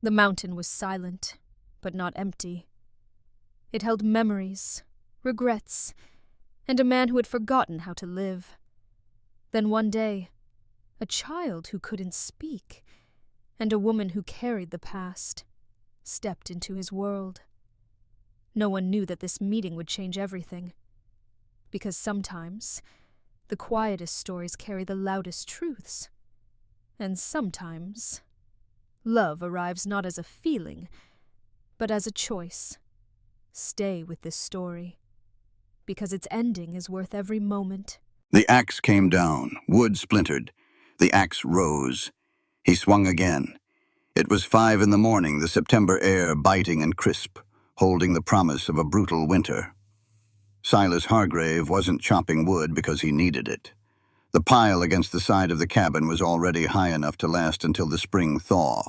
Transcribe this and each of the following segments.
The mountain was silent, but not empty. It held memories, regrets, and a man who had forgotten how to live. Then one day, a child who couldn't speak, and a woman who carried the past, stepped into his world. No one knew that this meeting would change everything. Because sometimes, the quietest stories carry the loudest truths. And sometimes, love arrives not as a feeling, but as a choice. Stay with this story, because its ending is worth every moment. The axe came down, wood splintered. The axe rose. He swung again. It was 5 in the morning, the September air biting and crisp, holding the promise of a brutal winter. Silas Hargrave wasn't chopping wood because he needed it. The pile against the side of the cabin was already high enough to last until the spring thaw.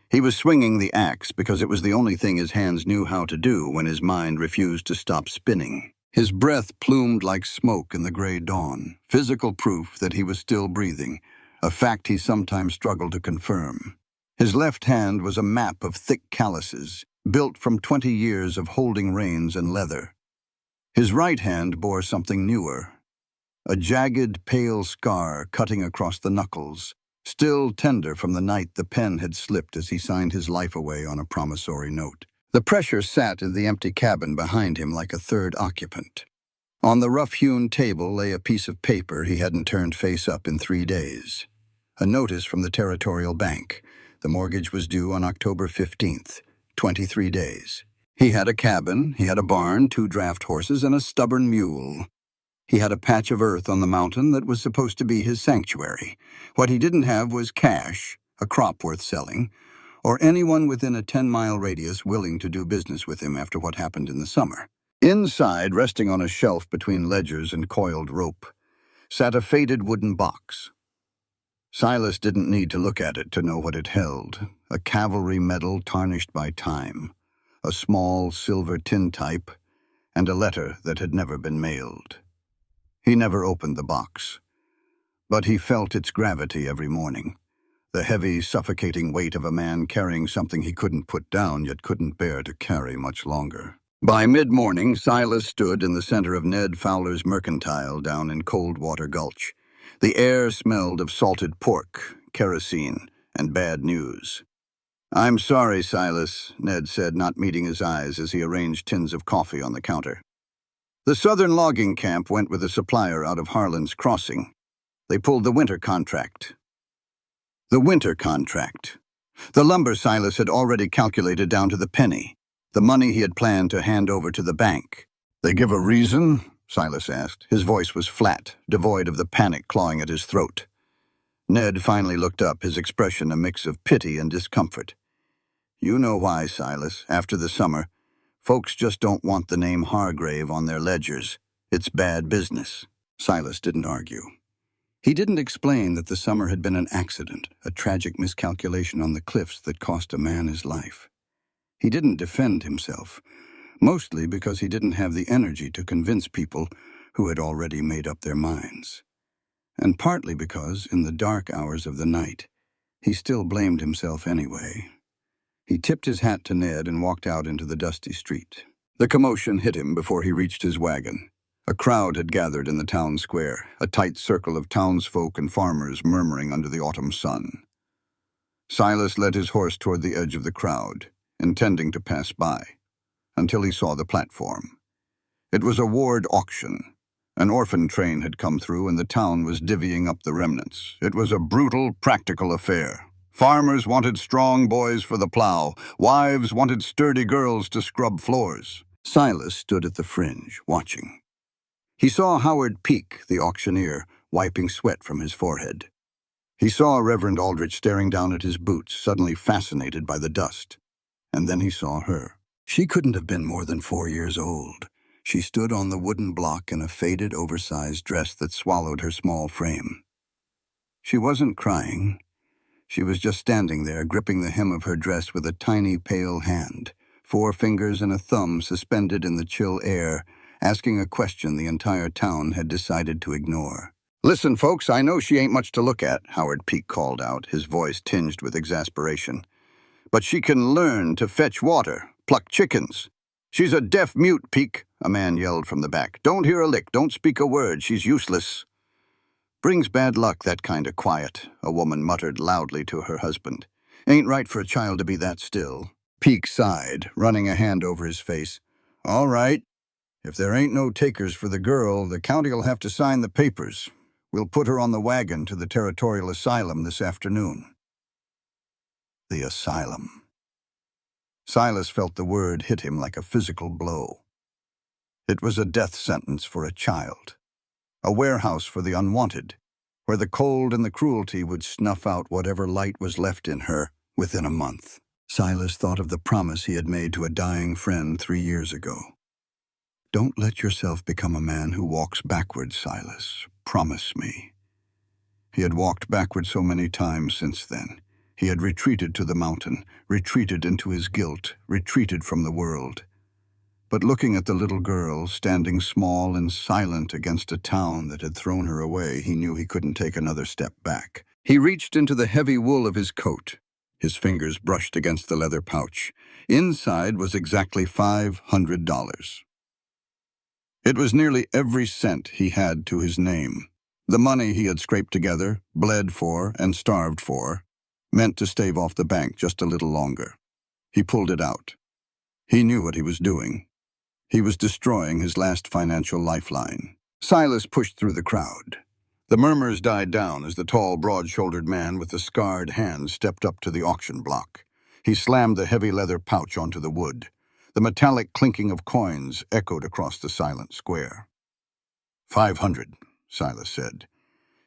He was swinging the axe because it was the only thing his hands knew how to do when his mind refused to stop spinning. His breath plumed like smoke in the gray dawn, physical proof that he was still breathing, a fact he sometimes struggled to confirm. His left hand was a map of thick calluses, built from 20 years of holding reins and leather. His right hand bore something newer, a jagged, pale scar cutting across the knuckles, still tender from the night the pen had slipped as he signed his life away on a promissory note. The pressure sat in the empty cabin behind him like a third occupant. On the rough-hewn table lay a piece of paper he hadn't turned face up in 3 days. A notice from the Territorial Bank. The mortgage was due on October 15th, 23 days. He had a cabin, he had a barn, 2 draft horses, and a stubborn mule. He had a patch of earth on the mountain that was supposed to be his sanctuary. What he didn't have was cash, a crop worth selling, or anyone within a 10-mile radius willing to do business with him after what happened in the summer. Inside, resting on a shelf between ledgers and coiled rope, sat a faded wooden box. Silas didn't need to look at it to know what it held, a cavalry medal tarnished by time, a small silver tintype, and a letter that had never been mailed. He never opened the box, but he felt its gravity every morning, the heavy, suffocating weight of a man carrying something he couldn't put down yet couldn't bear to carry much longer. By mid-morning, Silas stood in the center of Ned Fowler's mercantile down in Coldwater Gulch. The air smelled of salted pork, kerosene, and bad news. "I'm sorry, Silas," Ned said, not meeting his eyes as he arranged tins of coffee on the counter. The Southern logging camp went with a supplier out of Harlan's Crossing. They pulled the winter contract. The winter contract. The lumber Silas had already calculated down to the penny, the money he had planned to hand over to the bank. "They give a reason?" Silas asked. His voice was flat, devoid of the panic clawing at his throat. Ned finally looked up, his expression a mix of pity and discomfort. "You know why, Silas. After the summer, folks just don't want the name Hargrave on their ledgers. It's bad business." Silas didn't argue. He didn't explain that the summer had been an accident, a tragic miscalculation on the cliffs that cost a man his life. He didn't defend himself, mostly because he didn't have the energy to convince people who had already made up their minds. And partly because, in the dark hours of the night, he still blamed himself anyway. He tipped his hat to Ned and walked out into the dusty street. The commotion hit him before he reached his wagon. A crowd had gathered in the town square, a tight circle of townsfolk and farmers murmuring under the autumn sun. Silas led his horse toward the edge of the crowd, intending to pass by, until he saw the platform. It was a ward auction. An orphan train had come through and the town was divvying up the remnants. It was a brutal, practical affair. Farmers wanted strong boys for the plow. Wives wanted sturdy girls to scrub floors. Silas stood at the fringe, watching. He saw Howard Peake, the auctioneer, wiping sweat from his forehead. He saw Reverend Aldrich staring down at his boots, suddenly fascinated by the dust. And then he saw her. She couldn't have been more than 4 years old. She stood on the wooden block in a faded, oversized dress that swallowed her small frame. She wasn't crying. She was just standing there, gripping the hem of her dress with a tiny, pale hand, 4 fingers and a thumb suspended in the chill air, asking a question the entire town had decided to ignore. "Listen, folks, I know she ain't much to look at," Howard Peake called out, his voice tinged with exasperation. but she can learn to fetch water, pluck chickens. She's a deaf-mute, Peak, a man yelled from the back. Don't hear a lick, don't speak a word, she's useless. Brings bad luck, that kind of quiet, a woman muttered loudly to her husband. Ain't right for a child to be that still. Peak sighed, running a hand over his face. All right. If there ain't no takers for the girl, the county'll have to sign the papers. We'll put her on the wagon to the territorial asylum this afternoon. The asylum. Silas felt the word hit him like a physical blow. It was a death sentence for a child. A warehouse for the unwanted, where the cold and the cruelty would snuff out whatever light was left in her within a month. Silas thought of the promise he had made to a dying friend 3 years ago. Don't let yourself become a man who walks backwards, Silas. Promise me. He had walked backwards so many times since then. He had retreated to the mountain, retreated into his guilt, retreated from the world. But looking at the little girl, standing small and silent against a town that had thrown her away, he knew he couldn't take another step back. He reached into the heavy wool of his coat. His fingers brushed against the leather pouch. Inside was exactly $500. It was nearly every cent he had to his name. The money he had scraped together, bled for, and starved for, meant to stave off the bank just a little longer. He pulled it out. He knew what he was doing. He was destroying his last financial lifeline. Silas pushed through the crowd. The murmurs died down as the tall, broad-shouldered man with the scarred hands stepped up to the auction block. He slammed the heavy leather pouch onto the wood. The metallic clinking of coins echoed across the silent square. 500, Silas said.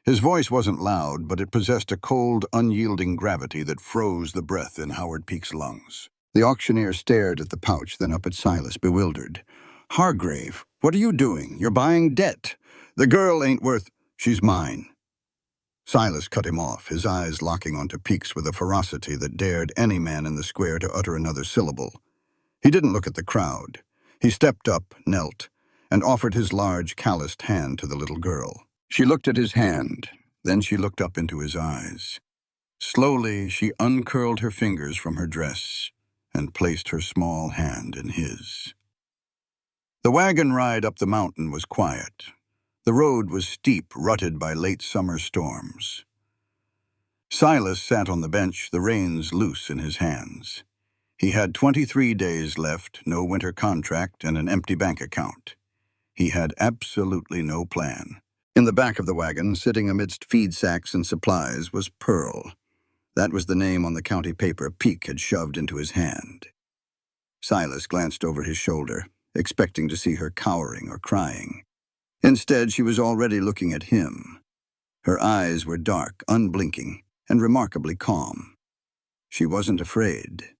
His voice wasn't loud, but it possessed a cold, unyielding gravity that froze the breath in Howard Peake's lungs. The auctioneer stared at the pouch, then up at Silas, bewildered. Hargrave, what are you doing? You're buying debt. The girl ain't worth... She's mine. Silas cut him off, his eyes locking onto Peake's with a ferocity that dared any man in the square to utter another syllable. He didn't look at the crowd. He stepped up, knelt, and offered his large, calloused hand to the little girl. She looked at his hand, then she looked up into his eyes. Slowly, she uncurled her fingers from her dress and placed her small hand in his. The wagon ride up the mountain was quiet. The road was steep, rutted by late summer storms. Silas sat on the bench, the reins loose in his hands. He had 23 days left, no winter contract, and an empty bank account. He had absolutely no plan. In the back of the wagon, sitting amidst feed sacks and supplies, was Pearl. That was the name on the county paper Peake had shoved into his hand. Silas glanced over his shoulder, expecting to see her cowering or crying. Instead, she was already looking at him. Her eyes were dark, unblinking, and remarkably calm. She wasn't afraid.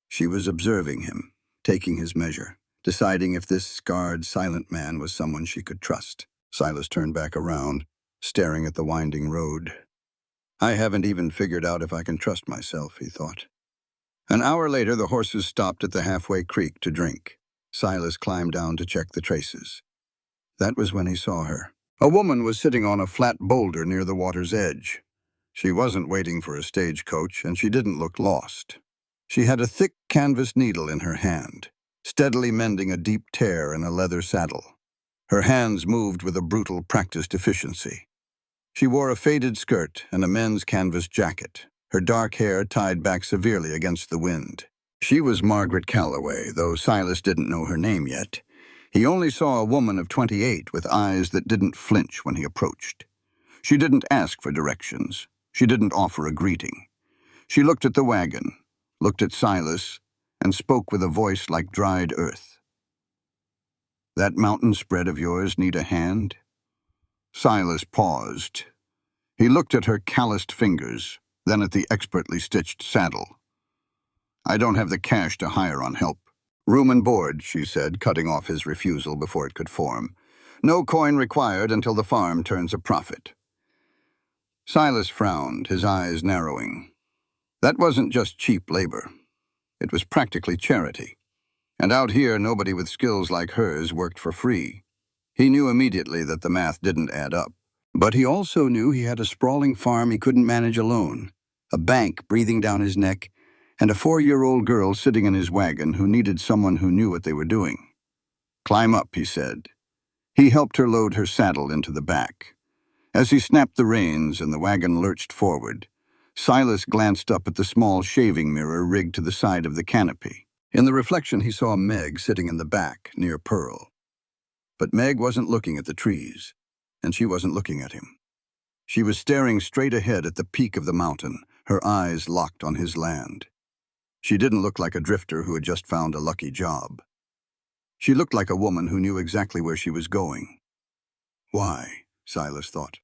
She was observing him, taking his measure, deciding if this scarred, silent man was someone she could trust. Silas turned back around, staring at the winding road. I haven't even figured out if I can trust myself, he thought. An hour later, the horses stopped at the halfway creek to drink. Silas climbed down to check the traces. That was when he saw her. A woman was sitting on a flat boulder near the water's edge. She wasn't waiting for a stagecoach, and she didn't look lost. She had a thick canvas needle in her hand, steadily mending a deep tear in a leather saddle. Her hands moved with a brutal, practiced efficiency. She wore a faded skirt and a men's canvas jacket, her dark hair tied back severely against the wind. She was Margaret Calloway, though Silas didn't know her name yet. He only saw a woman of 28 with eyes that didn't flinch when he approached. She didn't ask for directions. She didn't offer a greeting. She looked at the wagon, looked at Silas, and spoke with a voice like dried earth. That mountain spread of yours need a hand? Silas paused. He looked at her calloused fingers, then at the expertly stitched saddle. I don't have the cash to hire on help. Room and board, she said, cutting off his refusal before it could form. No coin required until the farm turns a profit. Silas frowned, his eyes narrowing. That wasn't just cheap labor. It was practically charity. And out here, nobody with skills like hers worked for free. He knew immediately that the math didn't add up. But he also knew he had a sprawling farm he couldn't manage alone, a bank breathing down his neck, and a 4-year-old girl sitting in his wagon who needed someone who knew what they were doing. "Climb up," he said. He helped her load her saddle into the back. As he snapped the reins and the wagon lurched forward, Silas glanced up at the small shaving mirror rigged to the side of the canopy. In the reflection, he saw Meg sitting in the back, near Pearl. But Meg wasn't looking at the trees, and she wasn't looking at him. She was staring straight ahead at the peak of the mountain, her eyes locked on his land. She didn't look like a drifter who had just found a lucky job. She looked like a woman who knew exactly where she was going. Why? Silas thought,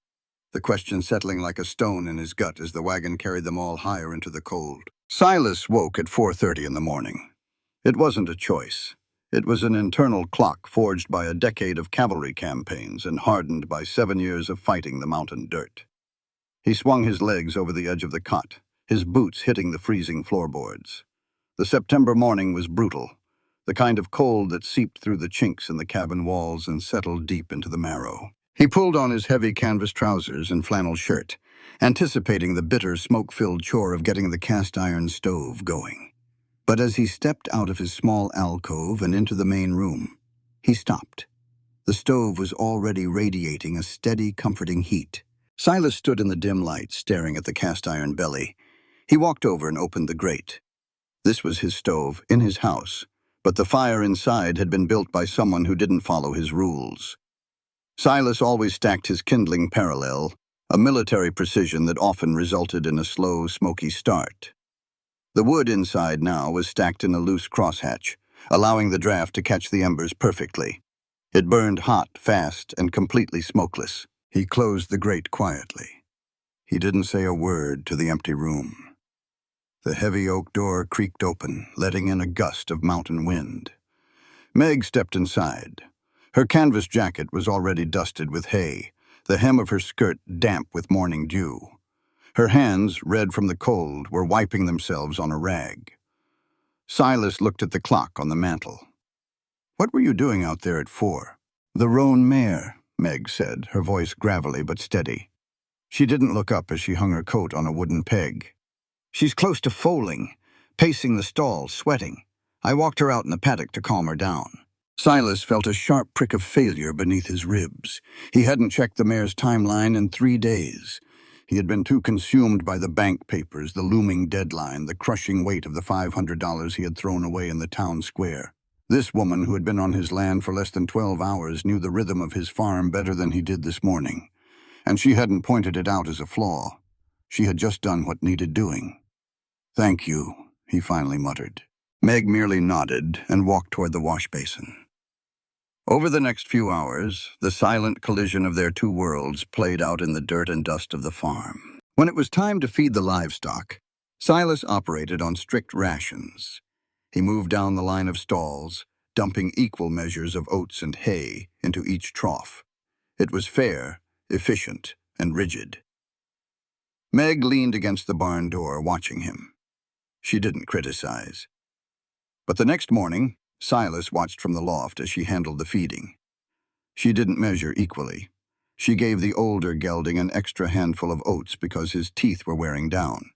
the question settling like a stone in his gut as the wagon carried them all higher into the cold. Silas woke at 4:30 in the morning. It wasn't a choice. It was an internal clock forged by a decade of cavalry campaigns and hardened by 7 years of fighting the mountain dirt. He swung his legs over the edge of the cot, his boots hitting the freezing floorboards. The September morning was brutal, the kind of cold that seeped through the chinks in the cabin walls and settled deep into the marrow. He pulled on his heavy canvas trousers and flannel shirt, anticipating the bitter, smoke-filled chore of getting the cast-iron stove going. But as he stepped out of his small alcove and into the main room, he stopped. The stove was already radiating a steady, comforting heat. Silas stood in the dim light, staring at the cast-iron belly. He walked over and opened the grate. This was his stove, in his house, but the fire inside had been built by someone who didn't follow his rules. Silas always stacked his kindling parallel, a military precision that often resulted in a slow, smoky start. The wood inside now was stacked in a loose crosshatch, allowing the draft to catch the embers perfectly. It burned hot, fast, and completely smokeless. He closed the grate quietly. He didn't say a word to the empty room. The heavy oak door creaked open, letting in a gust of mountain wind. Meg stepped inside. Her canvas jacket was already dusted with hay, the hem of her skirt damp with morning dew. Her hands, red from the cold, were wiping themselves on a rag. Silas looked at the clock on the mantel. "What were you doing out there at 4? "The roan mare," Meg said, her voice gravelly but steady. She didn't look up as she hung her coat on a wooden peg. "She's close to foaling, pacing the stall, sweating. I walked her out in the paddock to calm her down." Silas felt a sharp prick of failure beneath his ribs. He hadn't checked the mare's timeline in 3 days. He had been too consumed by the bank papers, the looming deadline, the crushing weight of the $500 he had thrown away in the town square. This woman, who had been on his land for less than 12 hours, knew the rhythm of his farm better than he did this morning. And she hadn't pointed it out as a flaw. She had just done what needed doing. "Thank you," he finally muttered. Meg merely nodded and walked toward the wash basin. Over the next few hours, the silent collision of their two worlds played out in the dirt and dust of the farm. When it was time to feed the livestock, Silas operated on strict rations. He moved down the line of stalls, dumping equal measures of oats and hay into each trough. It was fair, efficient, and rigid. Meg leaned against the barn door, watching him. She didn't criticize. But the next morning, Silas watched from the loft as she handled the feeding. She didn't measure equally. She gave the older gelding an extra handful of oats because his teeth were wearing down.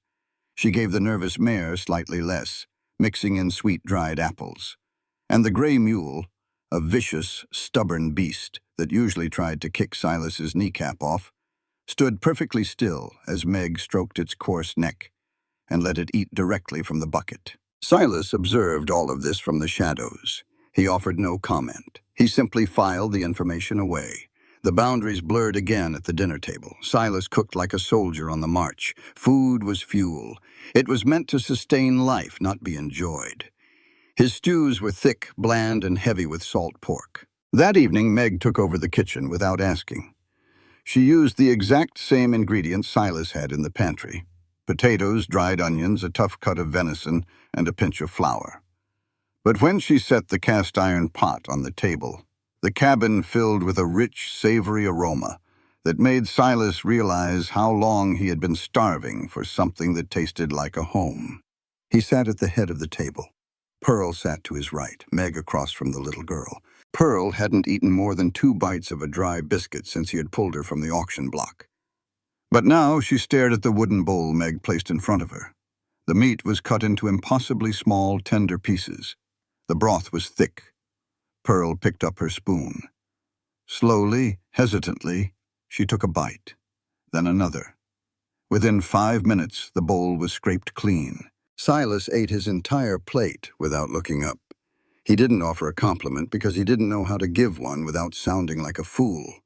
She gave the nervous mare slightly less, mixing in sweet dried apples. And the gray mule, a vicious, stubborn beast that usually tried to kick Silas's kneecap off, stood perfectly still as Meg stroked its coarse neck and let it eat directly from the bucket. Silas observed all of this from the shadows. He offered no comment. He simply filed the information away. The boundaries blurred again at the dinner table. Silas cooked like a soldier on the march. Food was fuel. It was meant to sustain life, not be enjoyed. His stews were thick, bland, and heavy with salt pork. That evening, Meg took over the kitchen without asking. She used the exact same ingredients Silas had in the pantry: potatoes, dried onions, a tough cut of venison, and a pinch of flour. But when she set the cast-iron pot on the table, the cabin filled with a rich, savory aroma that made Silas realize how long he had been starving for something that tasted like a home. He sat at the head of the table. Pearl sat to his right, Meg across from the little girl. Pearl hadn't eaten more than 2 bites of a dry biscuit since he had pulled her from the auction block. But now she stared at the wooden bowl Meg placed in front of her. The meat was cut into impossibly small, tender pieces. The broth was thick. Pearl picked up her spoon. Slowly, hesitantly, she took a bite, then another. Within 5 minutes, the bowl was scraped clean. Silas ate his entire plate without looking up. He didn't offer a compliment because he didn't know how to give one without sounding like a fool.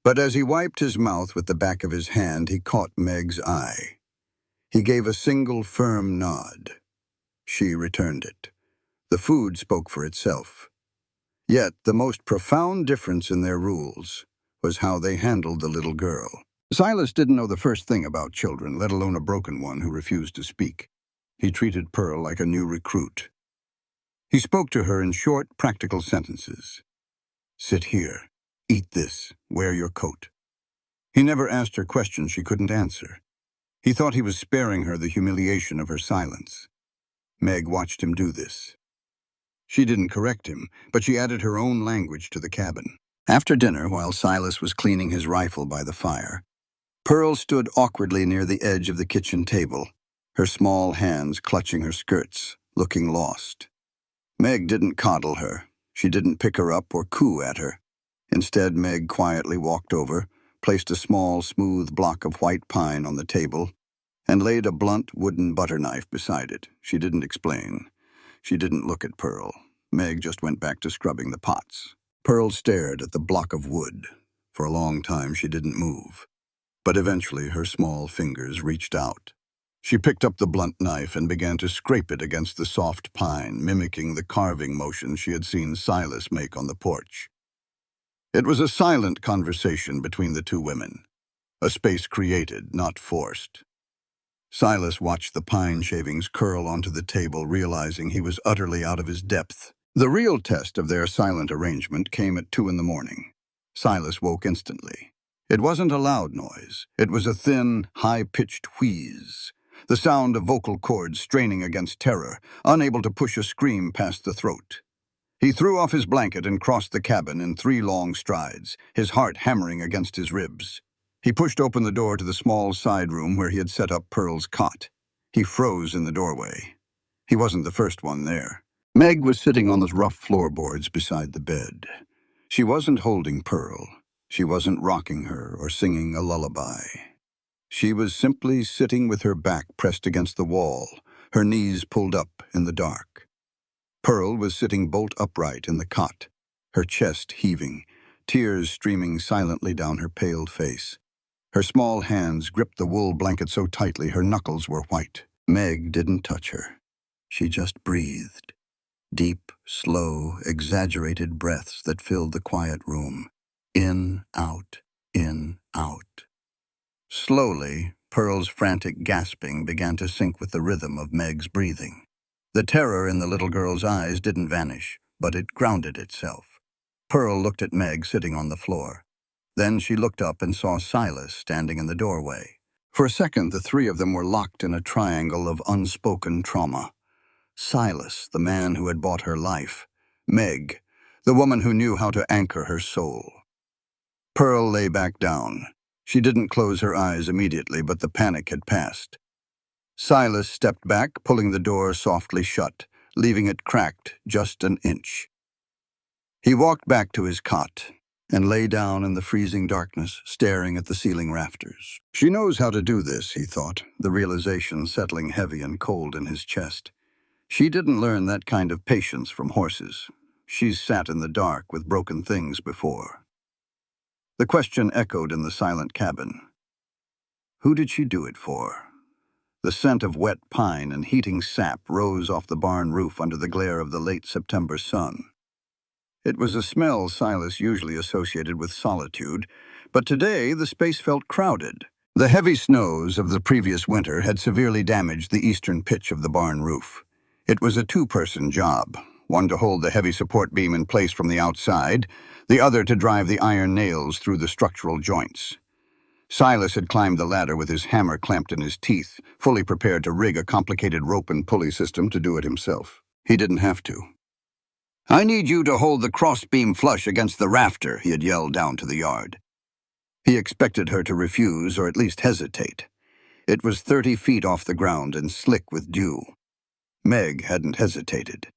But as he wiped his mouth with the back of his hand, he caught Meg's eye. He gave a single firm nod. She returned it. The food spoke for itself. Yet the most profound difference in their rules was how they handled the little girl. Silas didn't know the first thing about children, let alone a broken one who refused to speak. He treated Pearl like a new recruit. He spoke to her in short, practical sentences. Sit here. Eat this. Wear your coat. He never asked her questions she couldn't answer. He thought he was sparing her the humiliation of her silence. Meg watched him do this. She didn't correct him, but she added her own language to the cabin. After dinner, while Silas was cleaning his rifle by the fire, Pearl stood awkwardly near the edge of the kitchen table, her small hands clutching her skirts, looking lost. Meg didn't coddle her. She didn't pick her up or coo at her. Instead, Meg quietly walked over, placed a small, smooth block of white pine on the table, and laid a blunt wooden butter knife beside it. She didn't explain. She didn't look at Pearl. Meg just went back to scrubbing the pots. Pearl stared at the block of wood. For a long time, she didn't move. But eventually, her small fingers reached out. She picked up the blunt knife and began to scrape it against the soft pine, mimicking the carving motion she had seen Silas make on the porch. It was a silent conversation between the two women, a space created, not forced. Silas watched the pine shavings curl onto the table, realizing he was utterly out of his depth. The real test of their silent arrangement came at 2 in the morning. Silas woke instantly. It wasn't a loud noise. It was a thin, high-pitched wheeze, the sound of vocal cords straining against terror, unable to push a scream past the throat. He threw off his blanket and crossed the cabin in 3 long strides, his heart hammering against his ribs. He pushed open the door to the small side room where he had set up Pearl's cot. He froze in the doorway. He wasn't the first one there. Meg was sitting on the rough floorboards beside the bed. She wasn't holding Pearl. She wasn't rocking her or singing a lullaby. She was simply sitting with her back pressed against the wall, her knees pulled up in the dark. Pearl was sitting bolt upright in the cot, her chest heaving, tears streaming silently down her pale face. Her small hands gripped the wool blanket so tightly her knuckles were white. Meg didn't touch her. She just breathed. Deep, slow, exaggerated breaths that filled the quiet room. In, out, in, out. Slowly, Pearl's frantic gasping began to sync with the rhythm of Meg's breathing. The terror in the little girl's eyes didn't vanish, but it grounded itself. Pearl looked at Meg sitting on the floor. Then she looked up and saw Silas standing in the doorway. For a second, the three of them were locked in a triangle of unspoken trauma. Silas, the man who had bought her life. Meg, the woman who knew how to anchor her soul. Pearl lay back down. She didn't close her eyes immediately, but the panic had passed. Silas stepped back, pulling the door softly shut, leaving it cracked just an inch. He walked back to his cot and lay down in the freezing darkness, staring at the ceiling rafters. She knows how to do this, he thought, the realization settling heavy and cold in his chest. She didn't learn that kind of patience from horses. She's sat in the dark with broken things before. The question echoed in the silent cabin. Who did she do it for? The scent of wet pine and heating sap rose off the barn roof under the glare of the late September sun. It was a smell Silas usually associated with solitude, but today the space felt crowded. The heavy snows of the previous winter had severely damaged the eastern pitch of the barn roof. It was a two-person job, one to hold the heavy support beam in place from the outside, the other to drive the iron nails through the structural joints. Silas had climbed the ladder with his hammer clamped in his teeth, fully prepared to rig a complicated rope and pulley system to do it himself. He didn't have to. "I need you to hold the crossbeam flush against the rafter," he had yelled down to the yard. He expected her to refuse or at least hesitate. It was 30 feet off the ground and slick with dew. Meg hadn't hesitated.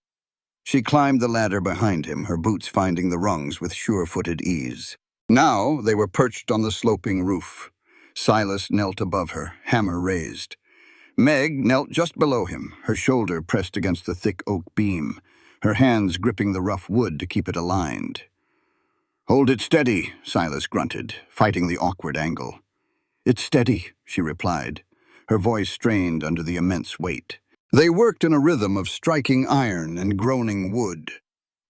She climbed the ladder behind him, her boots finding the rungs with sure-footed ease. Now they were perched on the sloping roof. Silas knelt above her, hammer raised. Meg knelt just below him, her shoulder pressed against the thick oak beam, her hands gripping the rough wood to keep it aligned. "Hold it steady," Silas grunted, fighting the awkward angle. "It's steady," she replied, her voice strained under the immense weight. They worked in a rhythm of striking iron and groaning wood.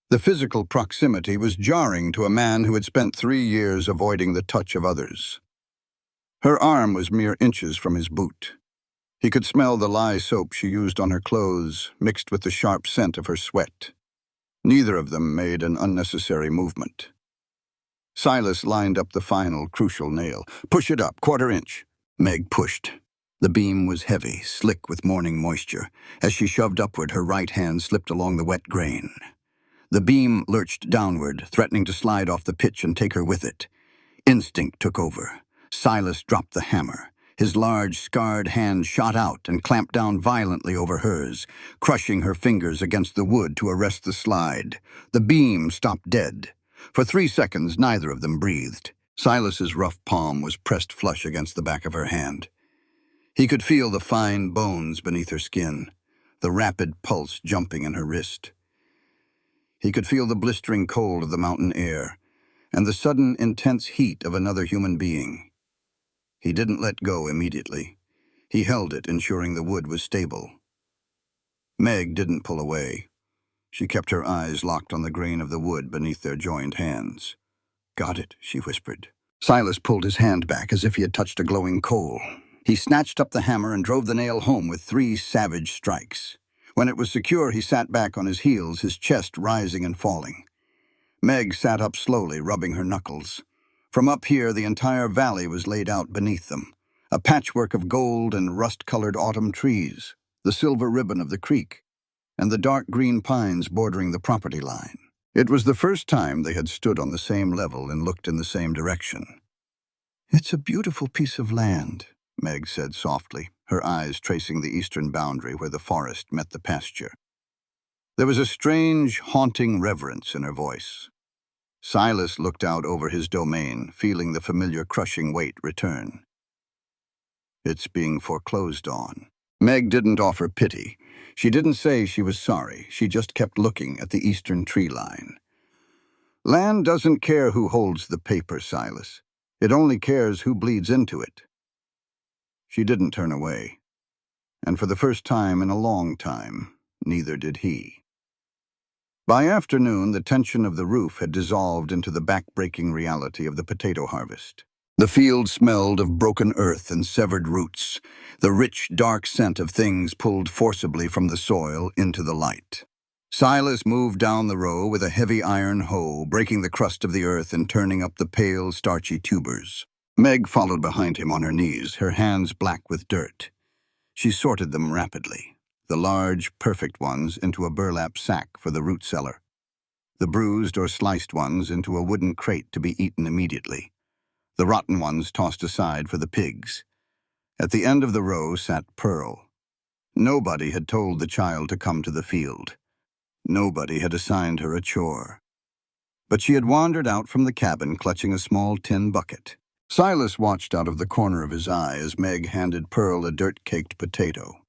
The physical proximity was jarring to a man who had spent 3 years avoiding the touch of others. Her arm was mere inches from his boot. He could smell the lye soap she used on her clothes, mixed with the sharp scent of her sweat. Neither of them made an unnecessary movement. Silas lined up the final, crucial nail. "Push it up, 1/4 inch." Meg pushed. The beam was heavy, slick with morning moisture. As she shoved upward, her right hand slipped along the wet grain. The beam lurched downward, threatening to slide off the pitch and take her with it. Instinct took over. Silas dropped the hammer. His large, scarred hand shot out and clamped down violently over hers, crushing her fingers against the wood to arrest the slide. The beam stopped dead. For 3 seconds, neither of them breathed. Silas's rough palm was pressed flush against the back of her hand. He could feel the fine bones beneath her skin, the rapid pulse jumping in her wrist. He could feel the blistering cold of the mountain air, and the sudden, intense heat of another human being. He didn't let go immediately. He held it, ensuring the wood was stable. Meg didn't pull away. She kept her eyes locked on the grain of the wood beneath their joined hands. "Got it," she whispered. Silas pulled his hand back as if he had touched a glowing coal. He snatched up the hammer and drove the nail home with 3 savage strikes. When it was secure, he sat back on his heels, his chest rising and falling. Meg sat up slowly, rubbing her knuckles. From up here, the entire valley was laid out beneath them, a patchwork of gold and rust-colored autumn trees, the silver ribbon of the creek, and the dark green pines bordering the property line. It was the first time they had stood on the same level and looked in the same direction. "It's a beautiful piece of land," Meg said softly, her eyes tracing the eastern boundary where the forest met the pasture. There was a strange, haunting reverence in her voice. Silas looked out over his domain, feeling the familiar crushing weight return. "It's being foreclosed on." Meg didn't offer pity. She didn't say she was sorry. She just kept looking at the eastern tree line. "Land doesn't care who holds the paper, Silas. It only cares who bleeds into it." She didn't turn away. And for the first time in a long time, neither did he. By afternoon, the tension of the roof had dissolved into the back-breaking reality of the potato harvest. The field smelled of broken earth and severed roots, the rich, dark scent of things pulled forcibly from the soil into the light. Silas moved down the row with a heavy iron hoe, breaking the crust of the earth and turning up the pale, starchy tubers. Meg followed behind him on her knees, her hands black with dirt. She sorted them rapidly, the large, perfect ones into a burlap sack for the root cellar, the bruised or sliced ones into a wooden crate to be eaten immediately, the rotten ones tossed aside for the pigs. At the end of the row sat Pearl. Nobody had told the child to come to the field. Nobody had assigned her a chore. But she had wandered out from the cabin clutching a small tin bucket. Silas watched out of the corner of his eye as Meg handed Pearl a dirt-caked potato.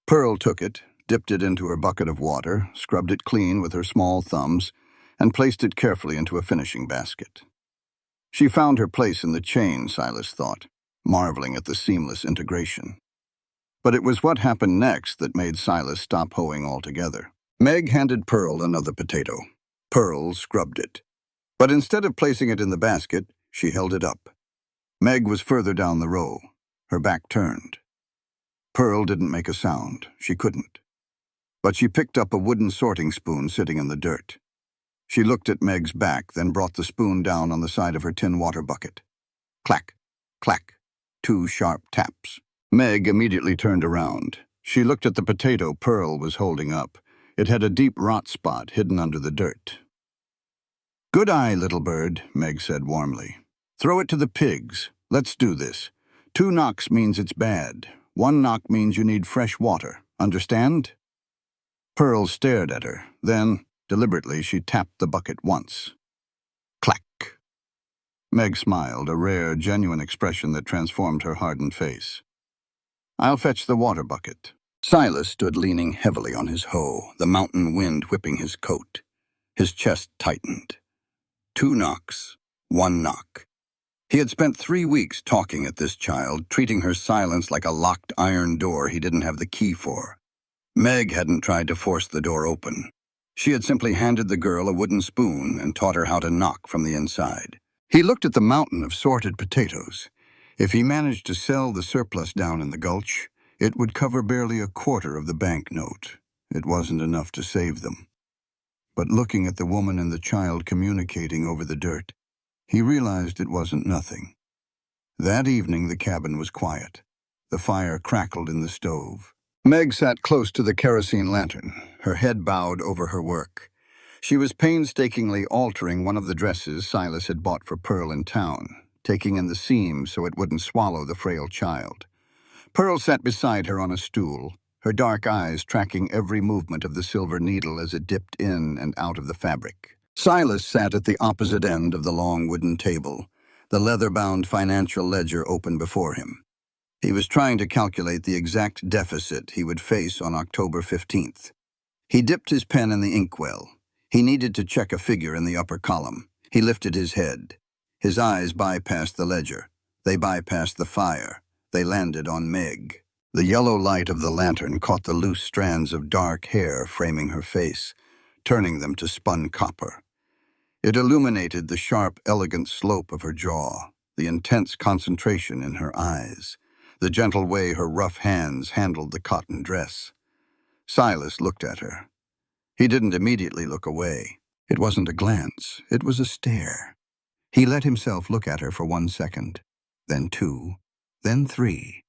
Pearl took it, dipped it into her bucket of water, scrubbed it clean with her small thumbs, and placed it carefully into a finishing basket. She found her place in the chain, Silas thought, marveling at the seamless integration. But it was what happened next that made Silas stop hoeing altogether. Meg handed Pearl another potato. Pearl scrubbed it. But instead of placing it in the basket, she held it up. Meg was further down the row, her back turned. Pearl didn't make a sound. She couldn't. But she picked up a wooden sorting spoon sitting in the dirt. She looked at Meg's back, then brought the spoon down on the side of her tin water bucket. Clack, clack, 2 sharp taps. Meg immediately turned around. She looked at the potato Pearl was holding up. It had a deep rot spot hidden under the dirt. "Good eye, little bird," Meg said warmly. "Throw it to the pigs. Let's do this. 2 knocks means it's bad. 1 knock means you need fresh water. Understand? Pearl stared at her. Then, deliberately, she tapped the bucket once. Clack. Meg smiled, a rare, genuine expression that transformed her hardened face. I'll fetch the water bucket. Silas stood leaning heavily on his hoe, the mountain wind whipping his coat. His chest tightened. 2 knocks, 1 knock. He had spent 3 weeks talking at this child, treating her silence like a locked iron door he didn't have the key for. Meg hadn't tried to force the door open. She had simply handed the girl a wooden spoon and taught her how to knock from the inside. He looked at the mountain of sorted potatoes. If he managed to sell the surplus down in the gulch, it would cover barely a quarter of the banknote. It wasn't enough to save them. But looking at the woman and the child communicating over the dirt, he realized it wasn't nothing. That evening the cabin was quiet. The fire crackled in the stove. Meg sat close to the kerosene lantern, her head bowed over her work. She was painstakingly altering one of the dresses Silas had bought for Pearl in town, taking in the seams so it wouldn't swallow the frail child. Pearl sat beside her on a stool, her dark eyes tracking every movement of the silver needle as it dipped in and out of the fabric. Silas sat at the opposite end of the long wooden table, the leather-bound financial ledger open before him. He was trying to calculate the exact deficit he would face on October 15th. He dipped his pen in the inkwell. He needed to check a figure in the upper column. He lifted his head. His eyes bypassed the ledger. They bypassed the fire. They landed on Meg. The yellow light of the lantern caught the loose strands of dark hair framing her face, turning them to spun copper. It illuminated the sharp, elegant slope of her jaw, the intense concentration in her eyes, the gentle way her rough hands handled the cotton dress. Silas looked at her. He didn't immediately look away. It wasn't a glance, it was a stare. He let himself look at her for 1 second, then 2, then 3.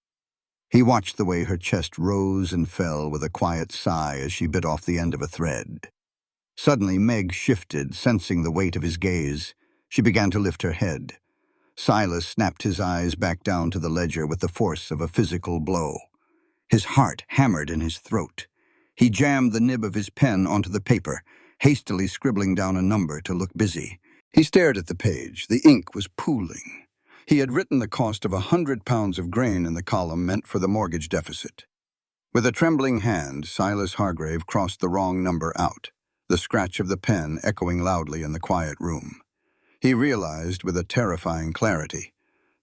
He watched the way her chest rose and fell with a quiet sigh as she bit off the end of a thread. Suddenly, Meg shifted, sensing the weight of his gaze. She began to lift her head. Silas snapped his eyes back down to the ledger with the force of a physical blow. His heart hammered in his throat. He jammed the nib of his pen onto the paper, hastily scribbling down a number to look busy. He stared at the page. The ink was pooling. He had written the cost of 100 pounds of grain in the column meant for the mortgage deficit. With a trembling hand, Silas Hargrave crossed the wrong number out, the scratch of the pen echoing loudly in the quiet room. He realized with a terrifying clarity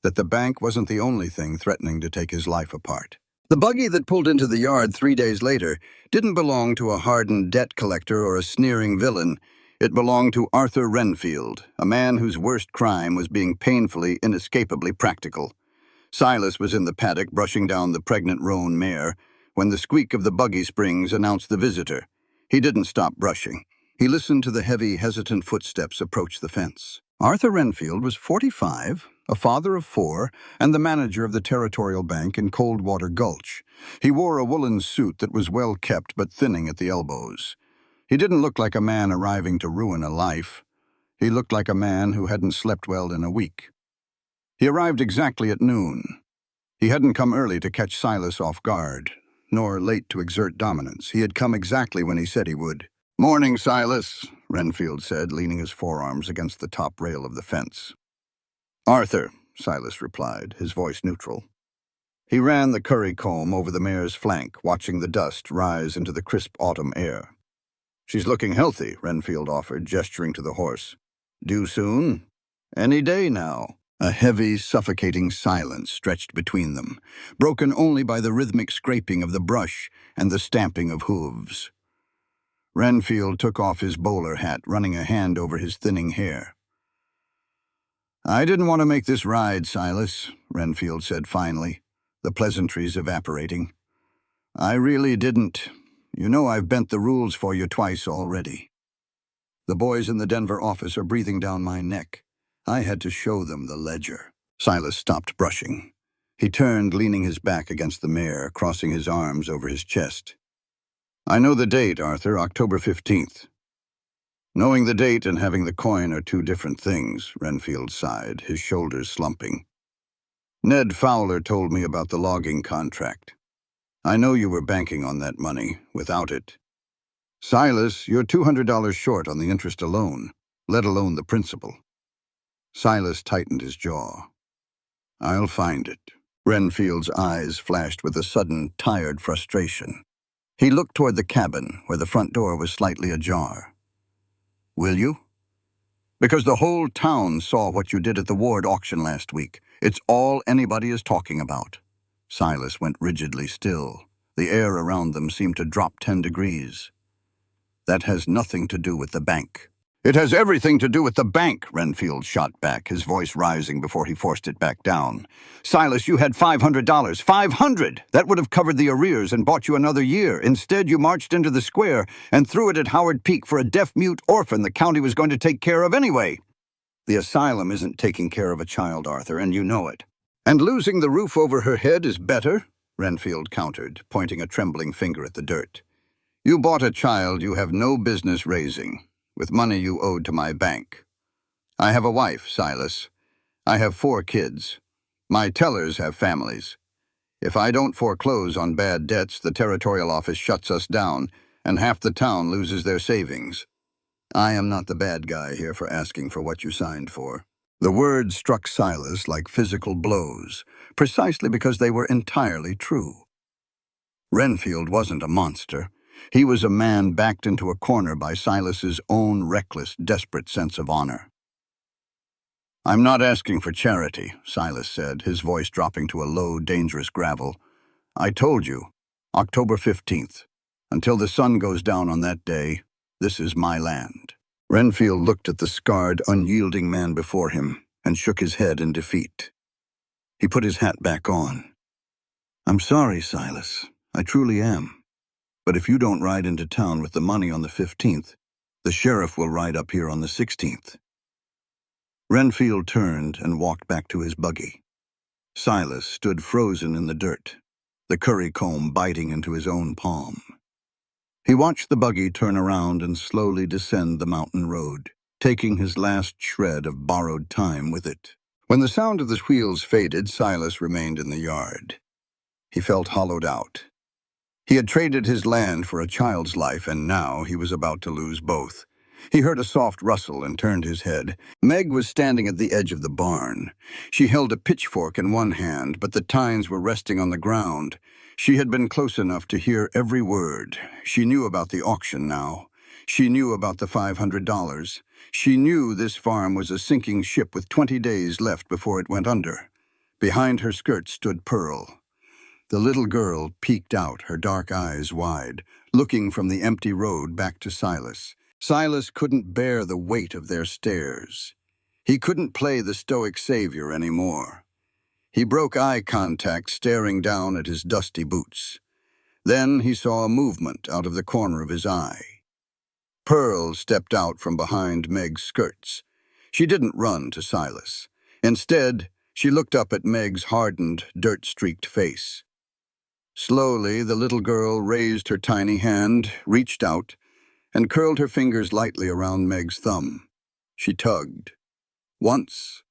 that the bank wasn't the only thing threatening to take his life apart. The buggy that pulled into the yard 3 days later didn't belong to a hardened debt collector or a sneering villain. It belonged to Arthur Renfield, a man whose worst crime was being painfully, inescapably practical. Silas was in the paddock brushing down the pregnant roan mare when the squeak of the buggy springs announced the visitor. He didn't stop brushing. He listened to the heavy, hesitant footsteps approach the fence. Arthur Renfield was 45, a father of 4, and the manager of the Territorial Bank in Coldwater Gulch. He wore a woolen suit that was well kept but thinning at the elbows. He didn't look like a man arriving to ruin a life. He looked like a man who hadn't slept well in a week. He arrived exactly at noon. He hadn't come early to catch Silas off guard, nor late to exert dominance. He had come exactly when he said he would. "Morning, Silas," Renfield said, leaning his forearms against the top rail of the fence. "Arthur," Silas replied, his voice neutral. He ran the curry comb over the mare's flank, watching the dust rise into the crisp autumn air. "She's looking healthy," Renfield offered, gesturing to the horse. "Due soon? Any day now." A heavy, suffocating silence stretched between them, broken only by the rhythmic scraping of the brush and the stamping of hooves. Renfield took off his bowler hat, running a hand over his thinning hair. "I didn't want to make this ride, Silas," Renfield said finally, the pleasantries evaporating. "I really didn't. You know I've bent the rules for you twice already. The boys in the Denver office are breathing down my neck. I had to show them the ledger." Silas stopped brushing. He turned, leaning his back against the mare, crossing his arms over his chest. "I know the date, Arthur, October 15th. "Knowing the date and having the coin are 2 different things," Renfield sighed, his shoulders slumping. Ned Fowler told me about the logging contract. I know you were banking on that money. Without it. Silas, you're $200 short on the interest alone, let alone the principal. Silas tightened his jaw. I'll find it. Renfield's eyes flashed with a sudden, tired frustration. He looked toward the cabin, where the front door was slightly ajar. Will you? Because the whole town saw what you did at the ward auction last week. It's all anybody is talking about. Silas went rigidly still. The air around them seemed to drop 10 degrees. That has nothing to do with the bank. It has everything to do with the bank, Renfield shot back, his voice rising before he forced it back down. Silas, you had $500. $500! That would have covered the arrears and bought you another year. Instead, you marched into the square and threw it at Howard Peak for a deaf-mute orphan the county was going to take care of anyway. The asylum isn't taking care of a child, Arthur, and you know it. And losing the roof over her head is better, Renfield countered, pointing a trembling finger at the dirt. You bought a child you have no business raising, with money you owed to my bank. I have a wife, Silas. I have 4 kids. My tellers have families. If I don't foreclose on bad debts, the territorial office shuts us down, and half the town loses their savings. I am not the bad guy here for asking for what you signed for. The words struck Silas like physical blows, precisely because they were entirely true. Renfield wasn't a monster. He was a man backed into a corner by Silas's own reckless, desperate sense of honor. I'm not asking for charity, Silas said, his voice dropping to a low, dangerous gravel. I told you, October 15th. Until the sun goes down on that day, this is my land. Renfield looked at the scarred, unyielding man before him and shook his head in defeat. He put his hat back on. I'm sorry, Silas. I truly am. But if you don't ride into town with the money on the 15th, the sheriff will ride up here on the 16th. Renfield turned and walked back to his buggy. Silas stood frozen in the dirt, the curry comb biting into his own palm. He watched the buggy turn around and slowly descend the mountain road, taking his last shred of borrowed time with it. When the sound of the wheels faded, Silas remained in the yard. He felt hollowed out. He had traded his land for a child's life, and now he was about to lose both. He heard a soft rustle and turned his head. Meg was standing at the edge of the barn. She held a pitchfork in one hand, but the tines were resting on the ground. She had been close enough to hear every word. She knew about the auction now. She knew about the $500. She knew this farm was a sinking ship with 20 days left before it went under. Behind her skirt stood Pearl. The little girl peeked out, her dark eyes wide, looking from the empty road back to Silas. Silas couldn't bear the weight of their stares. He couldn't play the stoic savior anymore. He broke eye contact, staring down at his dusty boots. Then he saw a movement out of the corner of his eye. Pearl stepped out from behind Meg's skirts. She didn't run to Silas. Instead, she looked up at Meg's hardened, dirt-streaked face. Slowly, the little girl raised her tiny hand, reached out, and curled her fingers lightly around Meg's thumb. She tugged. Once,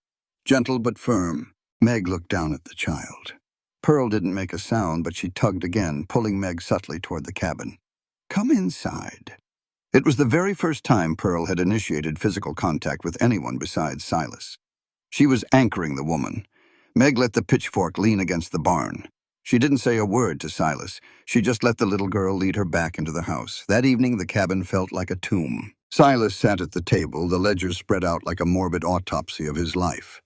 gentle but firm. Meg looked down at the child. Pearl didn't make a sound, but she tugged again, pulling Meg subtly toward the cabin. Come inside. It was the very first time Pearl had initiated physical contact with anyone besides Silas. She was anchoring the woman. Meg let the pitchfork lean against the barn. She didn't say a word to Silas. She just let the little girl lead her back into the house. That evening, the cabin felt like a tomb. Silas sat at the table, the ledgers spread out like a morbid autopsy of his life.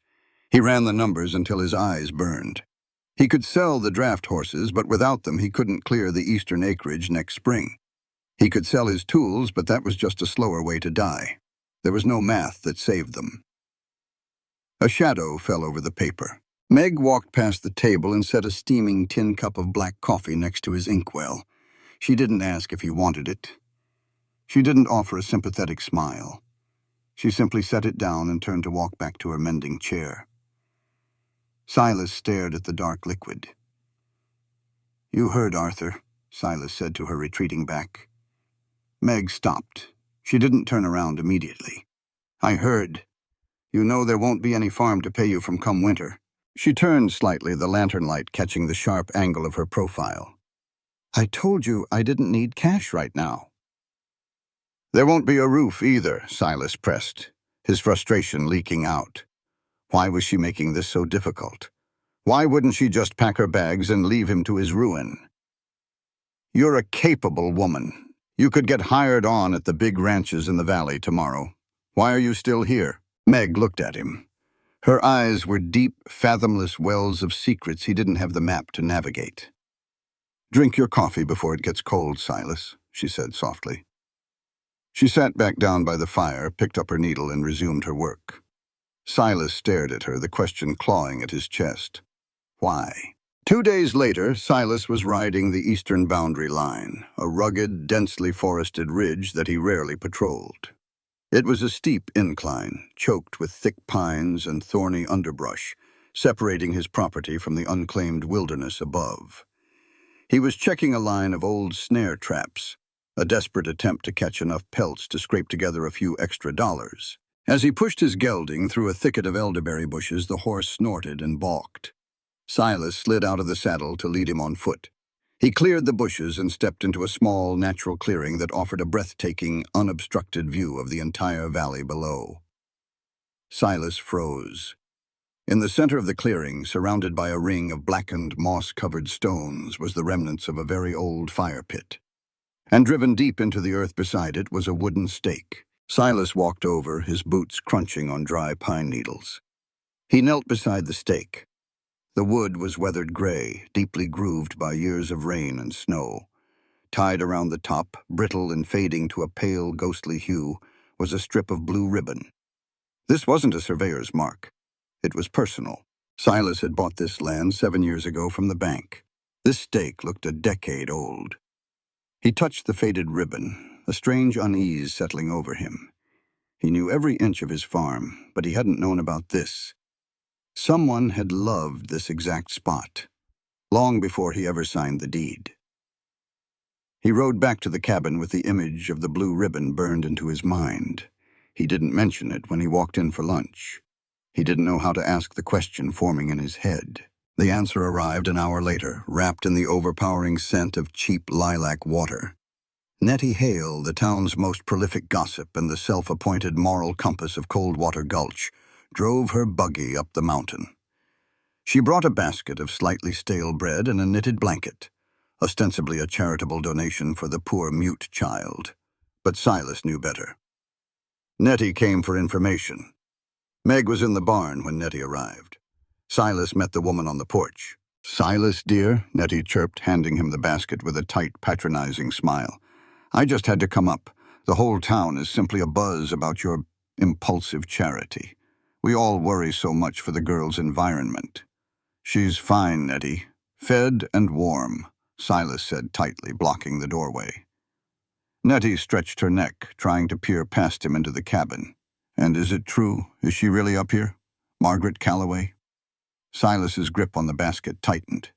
He ran the numbers until his eyes burned. He could sell the draft horses, but without them he couldn't clear the eastern acreage next spring. He could sell his tools, but that was just a slower way to die. There was no math that saved them. A shadow fell over the paper. Meg walked past the table and set a steaming tin cup of black coffee next to his inkwell. She didn't ask if he wanted it. She didn't offer a sympathetic smile. She simply set it down and turned to walk back to her mending chair. Silas stared at the dark liquid. You heard, Arthur, Silas said to her, retreating back. Meg stopped. She didn't turn around immediately. I heard. You know there won't be any farm to pay you from come winter. She turned slightly, the lantern light catching the sharp angle of her profile. "I told you I didn't need cash right now." "There won't be a roof either," Silas pressed, his frustration leaking out. Why was she making this so difficult? Why wouldn't she just pack her bags and leave him to his ruin? "You're a capable woman. You could get hired on at the big ranches in the valley tomorrow. Why are you still here?" Meg looked at him. Her eyes were deep, fathomless wells of secrets he didn't have the map to navigate. "Drink your coffee before it gets cold, Silas," she said softly. She sat back down by the fire, picked up her needle, and resumed her work. Silas stared at her, the question clawing at his chest. Why? 2 days later, Silas was riding the eastern boundary line, a rugged, densely forested ridge that he rarely patrolled. It was a steep incline, choked with thick pines and thorny underbrush, separating his property from the unclaimed wilderness above. He was checking a line of old snare traps, a desperate attempt to catch enough pelts to scrape together a few extra dollars. As he pushed his gelding through a thicket of elderberry bushes, the horse snorted and balked. Silas slid out of the saddle to lead him on foot. He cleared the bushes and stepped into a small, natural clearing that offered a breathtaking, unobstructed view of the entire valley below. Silas froze. In the center of the clearing, surrounded by a ring of blackened, moss-covered stones, was the remnants of a very old fire pit. And driven deep into the earth beside it was a wooden stake. Silas walked over, his boots crunching on dry pine needles. He knelt beside the stake. The wood was weathered gray, deeply grooved by years of rain and snow. Tied around the top, brittle and fading to a pale, ghostly hue, was a strip of blue ribbon. This wasn't a surveyor's mark. It was personal. Silas had bought this land 7 years ago from the bank. This stake looked a decade old. He touched the faded ribbon, a strange unease settling over him. He knew every inch of his farm, but he hadn't known about this. Someone had loved this exact spot, long before he ever signed the deed. He rode back to the cabin with the image of the blue ribbon burned into his mind. He didn't mention it when he walked in for lunch. He didn't know how to ask the question forming in his head. The answer arrived an hour later, wrapped in the overpowering scent of cheap lilac water. Nettie Hale, the town's most prolific gossip and the self-appointed moral compass of Coldwater Gulch, drove her buggy up the mountain. She brought a basket of slightly stale bread and a knitted blanket, ostensibly a charitable donation for the poor mute child. But Silas knew better. Nettie came for information. Meg was in the barn when Nettie arrived. Silas met the woman on the porch. "Silas, dear," Nettie chirped, handing him the basket with a tight, patronizing smile. "I just had to come up. The whole town is simply abuzz about your impulsive charity. We all worry so much for the girl's environment." "She's fine, Nettie. Fed and warm," Silas said tightly, blocking the doorway. Nettie stretched her neck, trying to peer past him into the cabin. "And is it true? Is she really up here? Margaret Calloway?" Silas's grip on the basket tightened.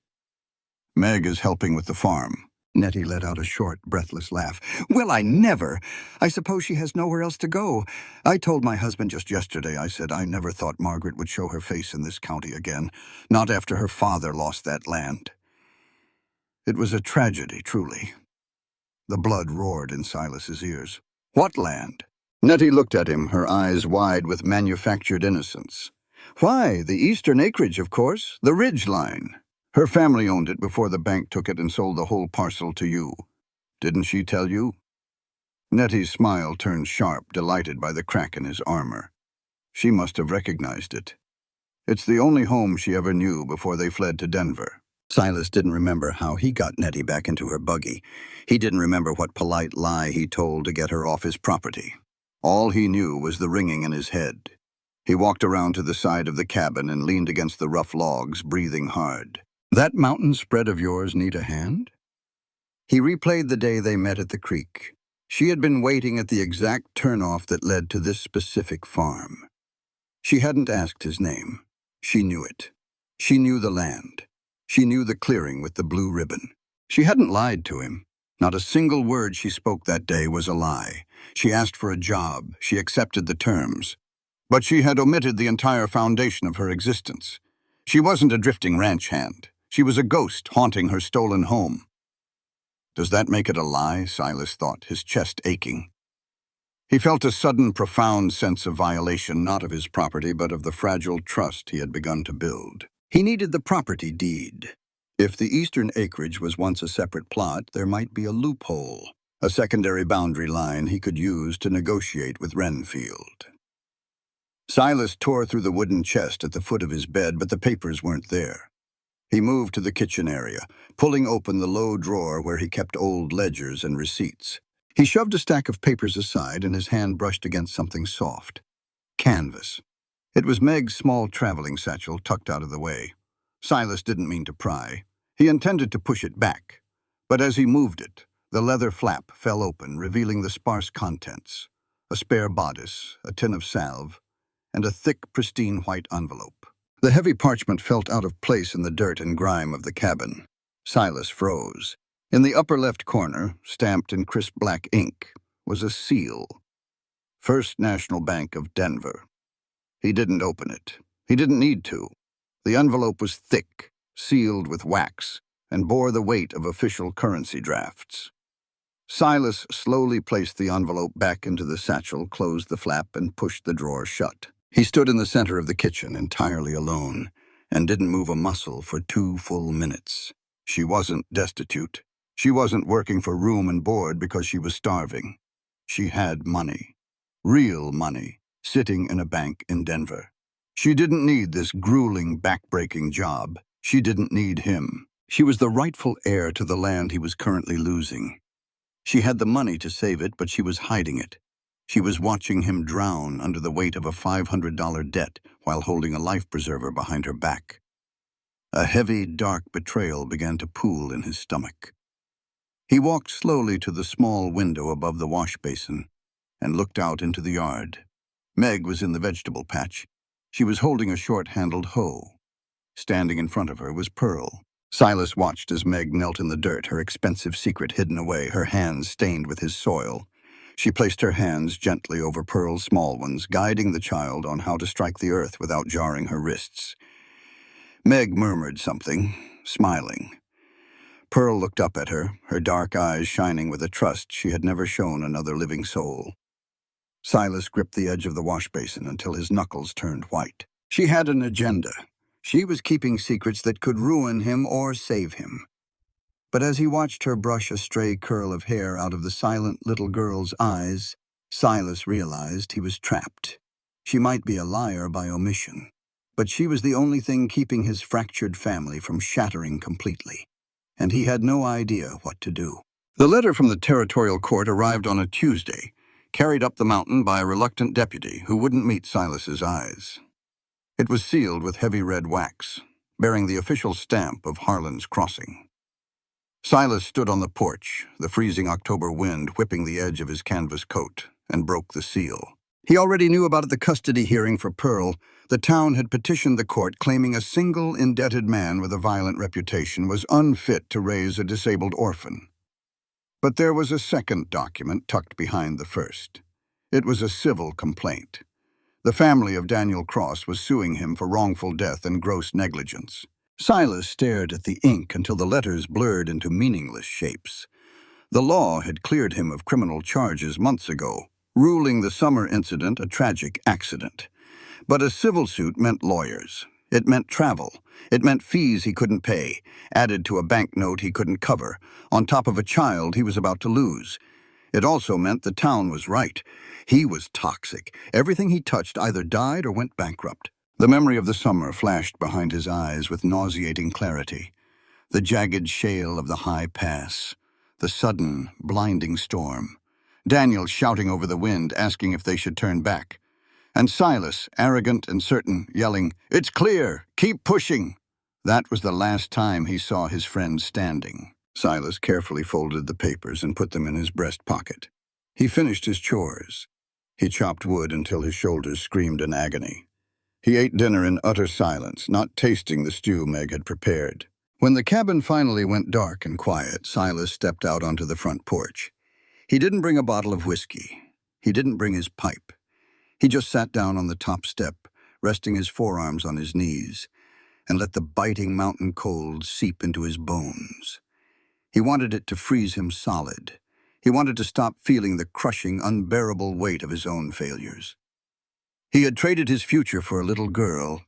"Meg is helping with the farm." Nettie let out a short, breathless laugh. "Well, I never! I suppose she has nowhere else to go. I told my husband just yesterday, I said I never thought Margaret would show her face in this county again, not after her father lost that land." It was a tragedy, truly. The blood roared in Silas's ears. "What land?" Nettie looked at him, her eyes wide with manufactured innocence. "Why, the eastern acreage, of course, the ridge line. Her family owned it before the bank took it and sold the whole parcel to you. Didn't she tell you?" Nettie's smile turned sharp, delighted by the crack in his armor. She must have recognized it. It's the only home she ever knew before they fled to Denver. Silas didn't remember how he got Nettie back into her buggy. He didn't remember what polite lie he told to get her off his property. All he knew was the ringing in his head. He walked around to the side of the cabin and leaned against the rough logs, breathing hard. "That mountain spread of yours need a hand?" He replayed the day they met at the creek. She had been waiting at the exact turnoff that led to this specific farm. She hadn't asked his name. She knew it. She knew the land. She knew the clearing with the blue ribbon. She hadn't lied to him. Not a single word she spoke that day was a lie. She asked for a job. She accepted the terms. But she had omitted the entire foundation of her existence. She wasn't a drifting ranch hand. She was a ghost haunting her stolen home. Does that make it a lie? Silas thought, his chest aching. He felt a sudden, profound sense of violation, not of his property, but of the fragile trust he had begun to build. He needed the property deed. If the eastern acreage was once a separate plot, there might be a loophole, a secondary boundary line he could use to negotiate with Renfield. Silas tore through the wooden chest at the foot of his bed, but the papers weren't there. He moved to the kitchen area, pulling open the low drawer where he kept old ledgers and receipts. He shoved a stack of papers aside and his hand brushed against something soft. Canvas. It was Meg's small traveling satchel tucked out of the way. Silas didn't mean to pry. He intended to push it back. But as he moved it, the leather flap fell open, revealing the sparse contents. A spare bodice, a tin of salve, and a thick, pristine white envelope. The heavy parchment felt out of place in the dirt and grime of the cabin. Silas froze. In the upper left corner, stamped in crisp black ink, was a seal. First National Bank of Denver. He didn't open it. He didn't need to. The envelope was thick, sealed with wax, and bore the weight of official currency drafts. Silas slowly placed the envelope back into the satchel, closed the flap, and pushed the drawer shut. He stood in the center of the kitchen, entirely alone, and didn't move a muscle for 2 full minutes. She wasn't destitute. She wasn't working for room and board because she was starving. She had money. Real money, sitting in a bank in Denver. She didn't need this grueling, back-breaking job. She didn't need him. She was the rightful heir to the land he was currently losing. She had the money to save it, but she was hiding it. She was watching him drown under the weight of a $500 debt while holding a life preserver behind her back. A heavy, dark betrayal began to pool in his stomach. He walked slowly to the small window above the wash basin and looked out into the yard. Meg was in the vegetable patch. She was holding a short-handled hoe. Standing in front of her was Pearl. Silas watched as Meg knelt in the dirt, her expensive secret hidden away, her hands stained with his soil. She placed her hands gently over Pearl's small ones, guiding the child on how to strike the earth without jarring her wrists. Meg murmured something, smiling. Pearl looked up at her, her dark eyes shining with a trust she had never shown another living soul. Silas gripped the edge of the wash basin until his knuckles turned white. She had an agenda. She was keeping secrets that could ruin him or save him. But as he watched her brush a stray curl of hair out of the silent little girl's eyes, Silas realized he was trapped. She might be a liar by omission, but she was the only thing keeping his fractured family from shattering completely, and he had no idea what to do. The letter from the territorial court arrived on a Tuesday, carried up the mountain by a reluctant deputy who wouldn't meet Silas's eyes. It was sealed with heavy red wax, bearing the official stamp of Harlan's Crossing. Silas stood on the porch, the freezing October wind whipping the edge of his canvas coat, and broke the seal. He already knew about the custody hearing for Pearl. The town had petitioned the court claiming a single indebted man with a violent reputation was unfit to raise a disabled orphan. But there was a second document tucked behind the first. It was a civil complaint. The family of Daniel Cross was suing him for wrongful death and gross negligence. Silas stared at the ink until the letters blurred into meaningless shapes. The law had cleared him of criminal charges months ago, ruling the summer incident a tragic accident. But a civil suit meant lawyers. It meant travel. It meant fees he couldn't pay, added to a banknote he couldn't cover, on top of a child he was about to lose. It also meant the town was right. He was toxic. Everything he touched either died or went bankrupt. The memory of the summer flashed behind his eyes with nauseating clarity. The jagged shale of the high pass. The sudden, blinding storm. Daniel shouting over the wind, asking if they should turn back. And Silas, arrogant and certain, yelling, "It's clear! Keep pushing!" That was the last time he saw his friend standing. Silas carefully folded the papers and put them in his breast pocket. He finished his chores. He chopped wood until his shoulders screamed in agony. He ate dinner in utter silence, not tasting the stew Meg had prepared. When the cabin finally went dark and quiet, Silas stepped out onto the front porch. He didn't bring a bottle of whiskey. He didn't bring his pipe. He just sat down on the top step, resting his forearms on his knees. and let the biting mountain cold seep into his bones. He wanted it to freeze him solid. He wanted to stop feeling the crushing, unbearable weight of his own failures. He had traded his future for a little girl,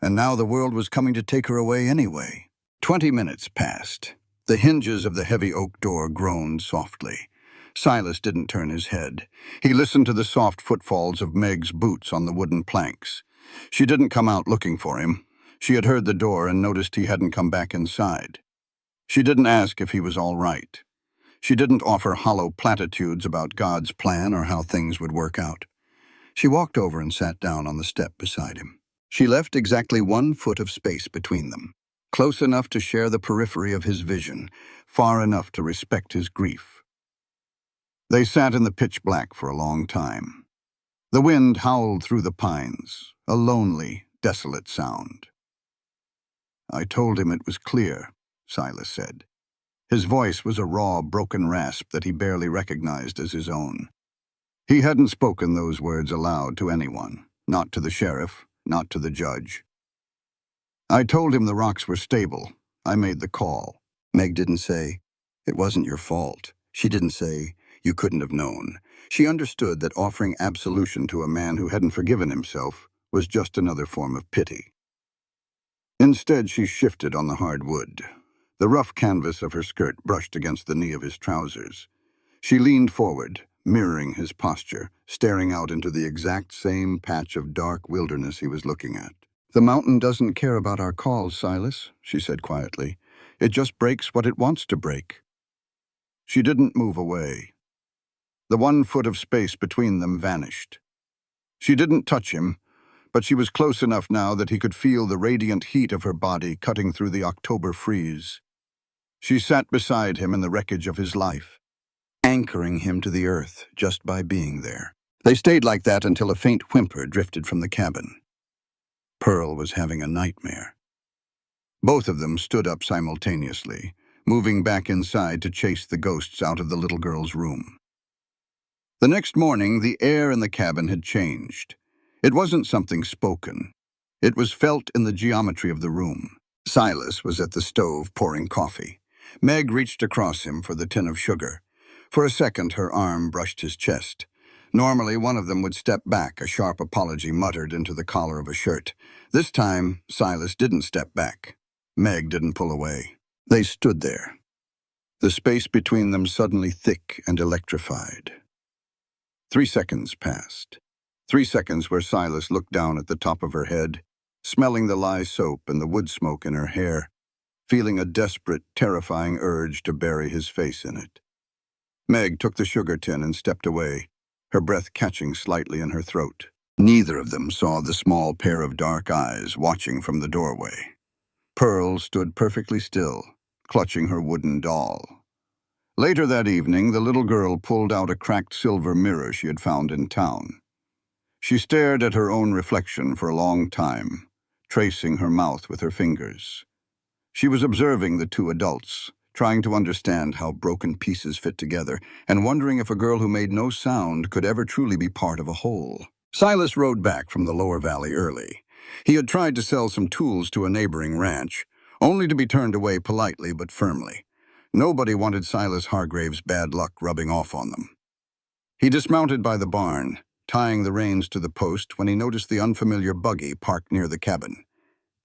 and now the world was coming to take her away anyway. 20 minutes passed. The hinges of the heavy oak door groaned softly. Silas didn't turn his head. He listened to the soft footfalls of Meg's boots on the wooden planks. She didn't come out looking for him. She had heard the door and noticed he hadn't come back inside. She didn't ask if he was all right. She didn't offer hollow platitudes about God's plan or how things would work out. She walked over and sat down on the step beside him. She left exactly 1 foot of space between them, close enough to share the periphery of his vision, far enough to respect his grief. They sat in the pitch black for a long time. The wind howled through the pines, a lonely, desolate sound. "I told him it was clear," Silas said. His voice was a raw, broken rasp that he barely recognized as his own. He hadn't spoken those words aloud to anyone, not to the sheriff, not to the judge. "I told him the rocks were stable. I made the call." Meg didn't say, "It wasn't your fault." She didn't say, "You couldn't have known." She understood that offering absolution to a man who hadn't forgiven himself was just another form of pity. Instead, she shifted on the hard wood. The rough canvas of her skirt brushed against the knee of his trousers. She leaned forward, mirroring his posture, staring out into the exact same patch of dark wilderness he was looking at. "The mountain doesn't care about our calls, Silas," she said quietly. "It just breaks what it wants to break." She didn't move away. The 1 foot of space between them vanished. She didn't touch him, but she was close enough now that he could feel the radiant heat of her body cutting through the October freeze. She sat beside him in the wreckage of his life, anchoring him to the earth just by being there. They stayed like that until a faint whimper drifted from the cabin. Pearl was having a nightmare. Both of them stood up simultaneously, moving back inside to chase the ghosts out of the little girl's room. The next morning, the air in the cabin had changed. It wasn't something spoken. It was felt in the geometry of the room. Silas was at the stove pouring coffee. Meg reached across him for the tin of sugar. For a second, her arm brushed his chest. Normally, one of them would step back, a sharp apology muttered into the collar of a shirt. This time, Silas didn't step back. Meg didn't pull away. They stood there, the space between them suddenly thick and electrified. 3 seconds passed. 3 seconds where Silas looked down at the top of her head, smelling the lye soap and the wood smoke in her hair, feeling a desperate, terrifying urge to bury his face in it. Meg took the sugar tin and stepped away, her breath catching slightly in her throat. Neither of them saw the small pair of dark eyes watching from the doorway. Pearl stood perfectly still, clutching her wooden doll. Later that evening, the little girl pulled out a cracked silver mirror she had found in town. She stared at her own reflection for a long time, tracing her mouth with her fingers. She was observing the 2 adults, trying to understand how broken pieces fit together, and wondering if a girl who made no sound could ever truly be part of a whole. Silas rode back from the lower valley early. He had tried to sell some tools to a neighboring ranch, only to be turned away politely but firmly. Nobody wanted Silas Hargrave's bad luck rubbing off on them. He dismounted by the barn, tying the reins to the post when he noticed the unfamiliar buggy parked near the cabin.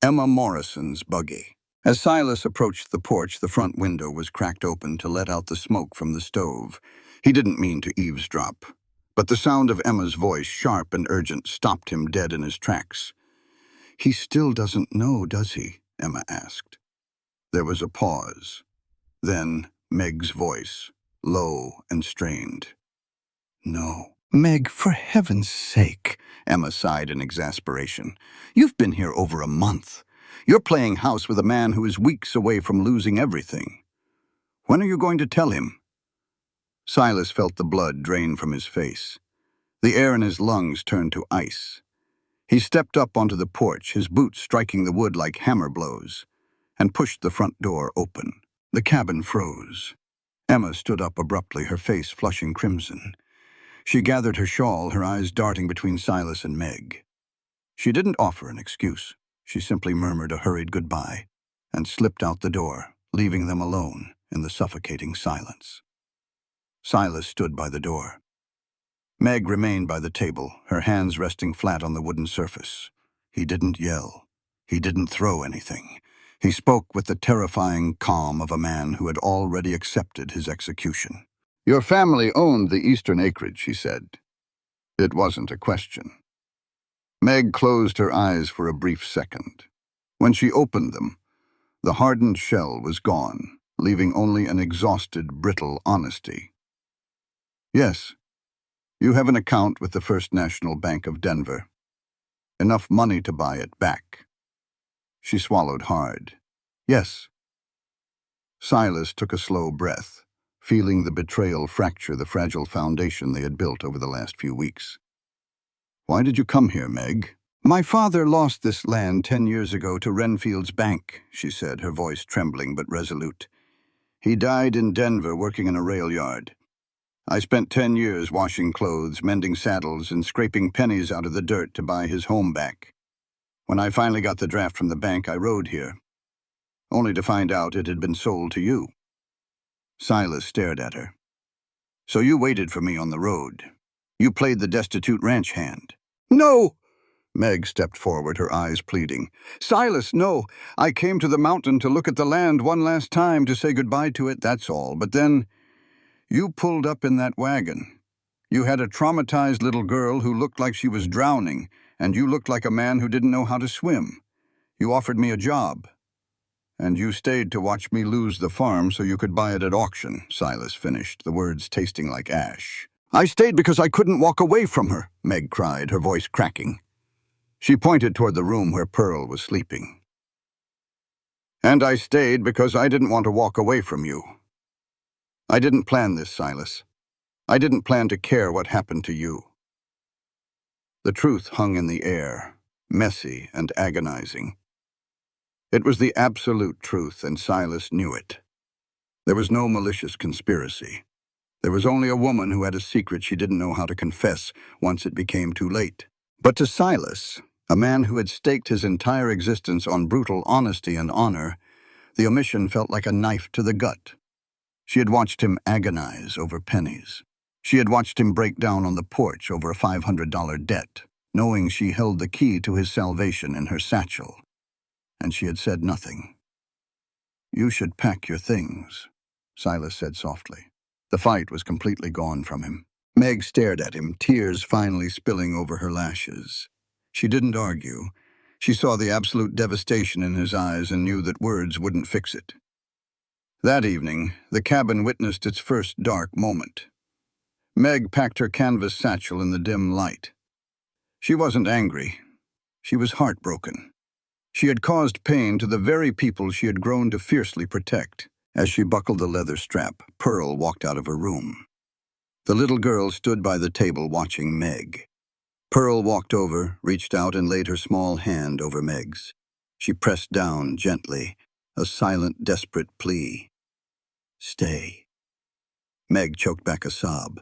Emma Morrison's buggy. As Silas approached the porch, the front window was cracked open to let out the smoke from the stove. He didn't mean to eavesdrop, but the sound of Emma's voice, sharp and urgent, stopped him dead in his tracks. "He still doesn't know, does he?" Emma asked. There was a pause. Then Meg's voice, low and strained. "No." "Meg, for heaven's sake," Emma sighed in exasperation. "You've been here over a month. You're playing house with a man who is weeks away from losing everything. When are you going to tell him?" Silas felt the blood drain from his face. The air in his lungs turned to ice. He stepped up onto the porch, his boots striking the wood like hammer blows, and pushed the front door open. The cabin froze. Emma stood up abruptly, her face flushing crimson. She gathered her shawl, her eyes darting between Silas and Meg. She didn't offer an excuse. She simply murmured a hurried goodbye and slipped out the door, leaving them alone in the suffocating silence. Silas stood by the door. Meg remained by the table, her hands resting flat on the wooden surface. He didn't yell. He didn't throw anything. He spoke with the terrifying calm of a man who had already accepted his execution. "Your family owned the eastern acreage," he said. It wasn't a question. Meg closed her eyes for a brief second. When she opened them, the hardened shell was gone, leaving only an exhausted, brittle honesty. "Yes, you have an account with the First National Bank of Denver. Enough money to buy it back." She swallowed hard. "Yes." Silas took a slow breath, feeling the betrayal fracture the fragile foundation they had built over the last few weeks. "Why did you come here, Meg?" "My father lost this land 10 years ago to Renfield's bank," she said, her voice trembling but resolute. "He died in Denver working in a rail yard. I spent 10 years washing clothes, mending saddles, and scraping pennies out of the dirt to buy his home back. When I finally got the draft from the bank, I rode here, only to find out it had been sold to you." Silas stared at her. "So you waited for me on the road. You played the destitute ranch hand." "No!" Meg stepped forward, her eyes pleading. "Silas, no. I came to the mountain to look at the land one last time, to say goodbye to it, that's all. But then you pulled up in that wagon. You had a traumatized little girl who looked like she was drowning, and you looked like a man who didn't know how to swim. You offered me a job. And you stayed to watch me lose the farm so you could buy it at auction," Silas finished, the words tasting like ash. "I stayed because I couldn't walk away from her," Meg cried, her voice cracking. She pointed toward the room where Pearl was sleeping. "And I stayed because I didn't want to walk away from you. I didn't plan this, Silas. I didn't plan to care what happened to you." The truth hung in the air, messy and agonizing. It was the absolute truth, and Silas knew it. There was no malicious conspiracy. There was only a woman who had a secret she didn't know how to confess once it became too late. But to Silas, a man who had staked his entire existence on brutal honesty and honor, the omission felt like a knife to the gut. She had watched him agonize over pennies. She had watched him break down on the porch over a $500 debt, knowing she held the key to his salvation in her satchel. And she had said nothing. "You should pack your things," Silas said softly. The fight was completely gone from him. Meg stared at him, tears finally spilling over her lashes. She didn't argue. She saw the absolute devastation in his eyes and knew that words wouldn't fix it. That evening, the cabin witnessed its first dark moment. Meg packed her canvas satchel in the dim light. She wasn't angry. She was heartbroken. She had caused pain to the very people she had grown to fiercely protect. As she buckled the leather strap, Pearl walked out of her room. The little girl stood by the table watching Meg. Pearl walked over, reached out, and laid her small hand over Meg's. She pressed down gently, a silent, desperate plea. "Stay." Meg choked back a sob.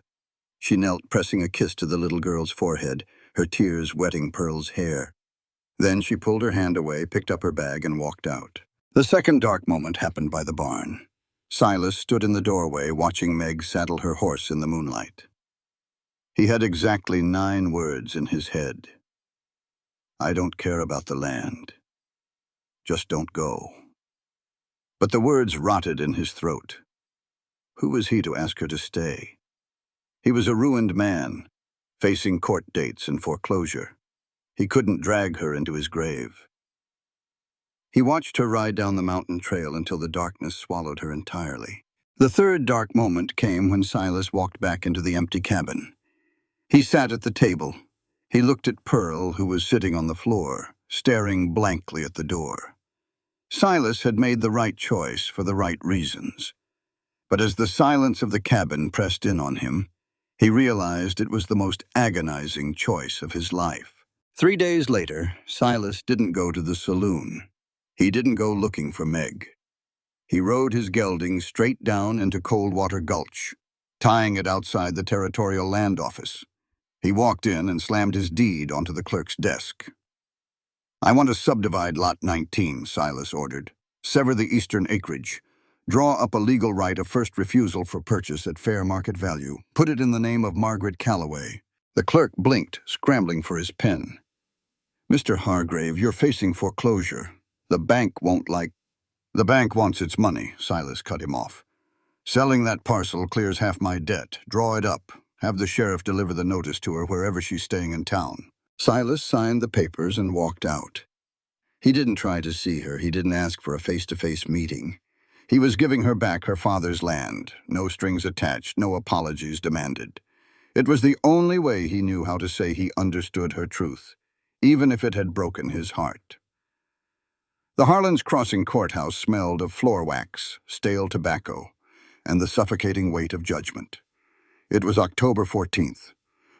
She knelt, pressing a kiss to the little girl's forehead, her tears wetting Pearl's hair. Then she pulled her hand away, picked up her bag, and walked out. The second dark moment happened by the barn. Silas stood in the doorway, watching Meg saddle her horse in the moonlight. He had exactly 9 words in his head. "I don't care about the land. Just don't go." But the words rotted in his throat. Who was he to ask her to stay? He was a ruined man, facing court dates and foreclosure. He couldn't drag her into his grave. He watched her ride down the mountain trail until the darkness swallowed her entirely. The third dark moment came when Silas walked back into the empty cabin. He sat at the table. He looked at Pearl, who was sitting on the floor, staring blankly at the door. Silas had made the right choice for the right reasons. But as the silence of the cabin pressed in on him, he realized it was the most agonizing choice of his life. 3 days later, Silas didn't go to the saloon. He didn't go looking for Meg. He rode his gelding straight down into Coldwater Gulch, tying it outside the Territorial Land Office. He walked in and slammed his deed onto the clerk's desk. I want to subdivide Lot 19, Silas ordered. Sever the eastern acreage. Draw up a legal right of first refusal for purchase at fair market value. Put it in the name of Margaret Calloway. The clerk blinked, scrambling for his pen. Mr. Hargrave, you're facing foreclosure. The bank won't like... The bank wants its money, Silas cut him off. Selling that parcel clears half my debt. Draw it up. Have the sheriff deliver the notice to her wherever she's staying in town. Silas signed the papers and walked out. He didn't try to see her. He didn't ask for a face-to-face meeting. He was giving her back her father's land. No strings attached, no apologies demanded. It was the only way he knew how to say he understood her truth, even if it had broken his heart. The Harlan's Crossing courthouse smelled of floor wax, stale tobacco, and the suffocating weight of judgment. It was October 14th,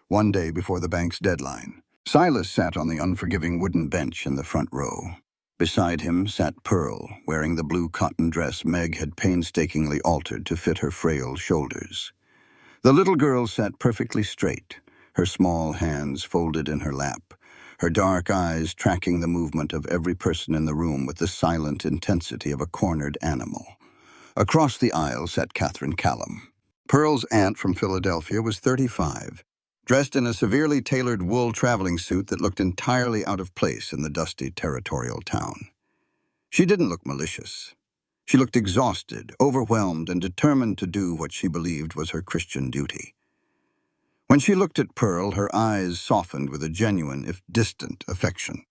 one day before the bank's deadline. Silas sat on the unforgiving wooden bench in the front row. Beside him sat Pearl, wearing the blue cotton dress Meg had painstakingly altered to fit her frail shoulders. The little girl sat perfectly straight, her small hands folded in her lap, her dark eyes tracking the movement of every person in the room with the silent intensity of a cornered animal. Across the aisle sat Catherine Callum. Pearl's aunt from Philadelphia was 35, dressed in a severely tailored wool traveling suit that looked entirely out of place in the dusty territorial town. She didn't look malicious. She looked exhausted, overwhelmed, and determined to do what she believed was her Christian duty. When she looked at Pearl, her eyes softened with a genuine, if distant, affection.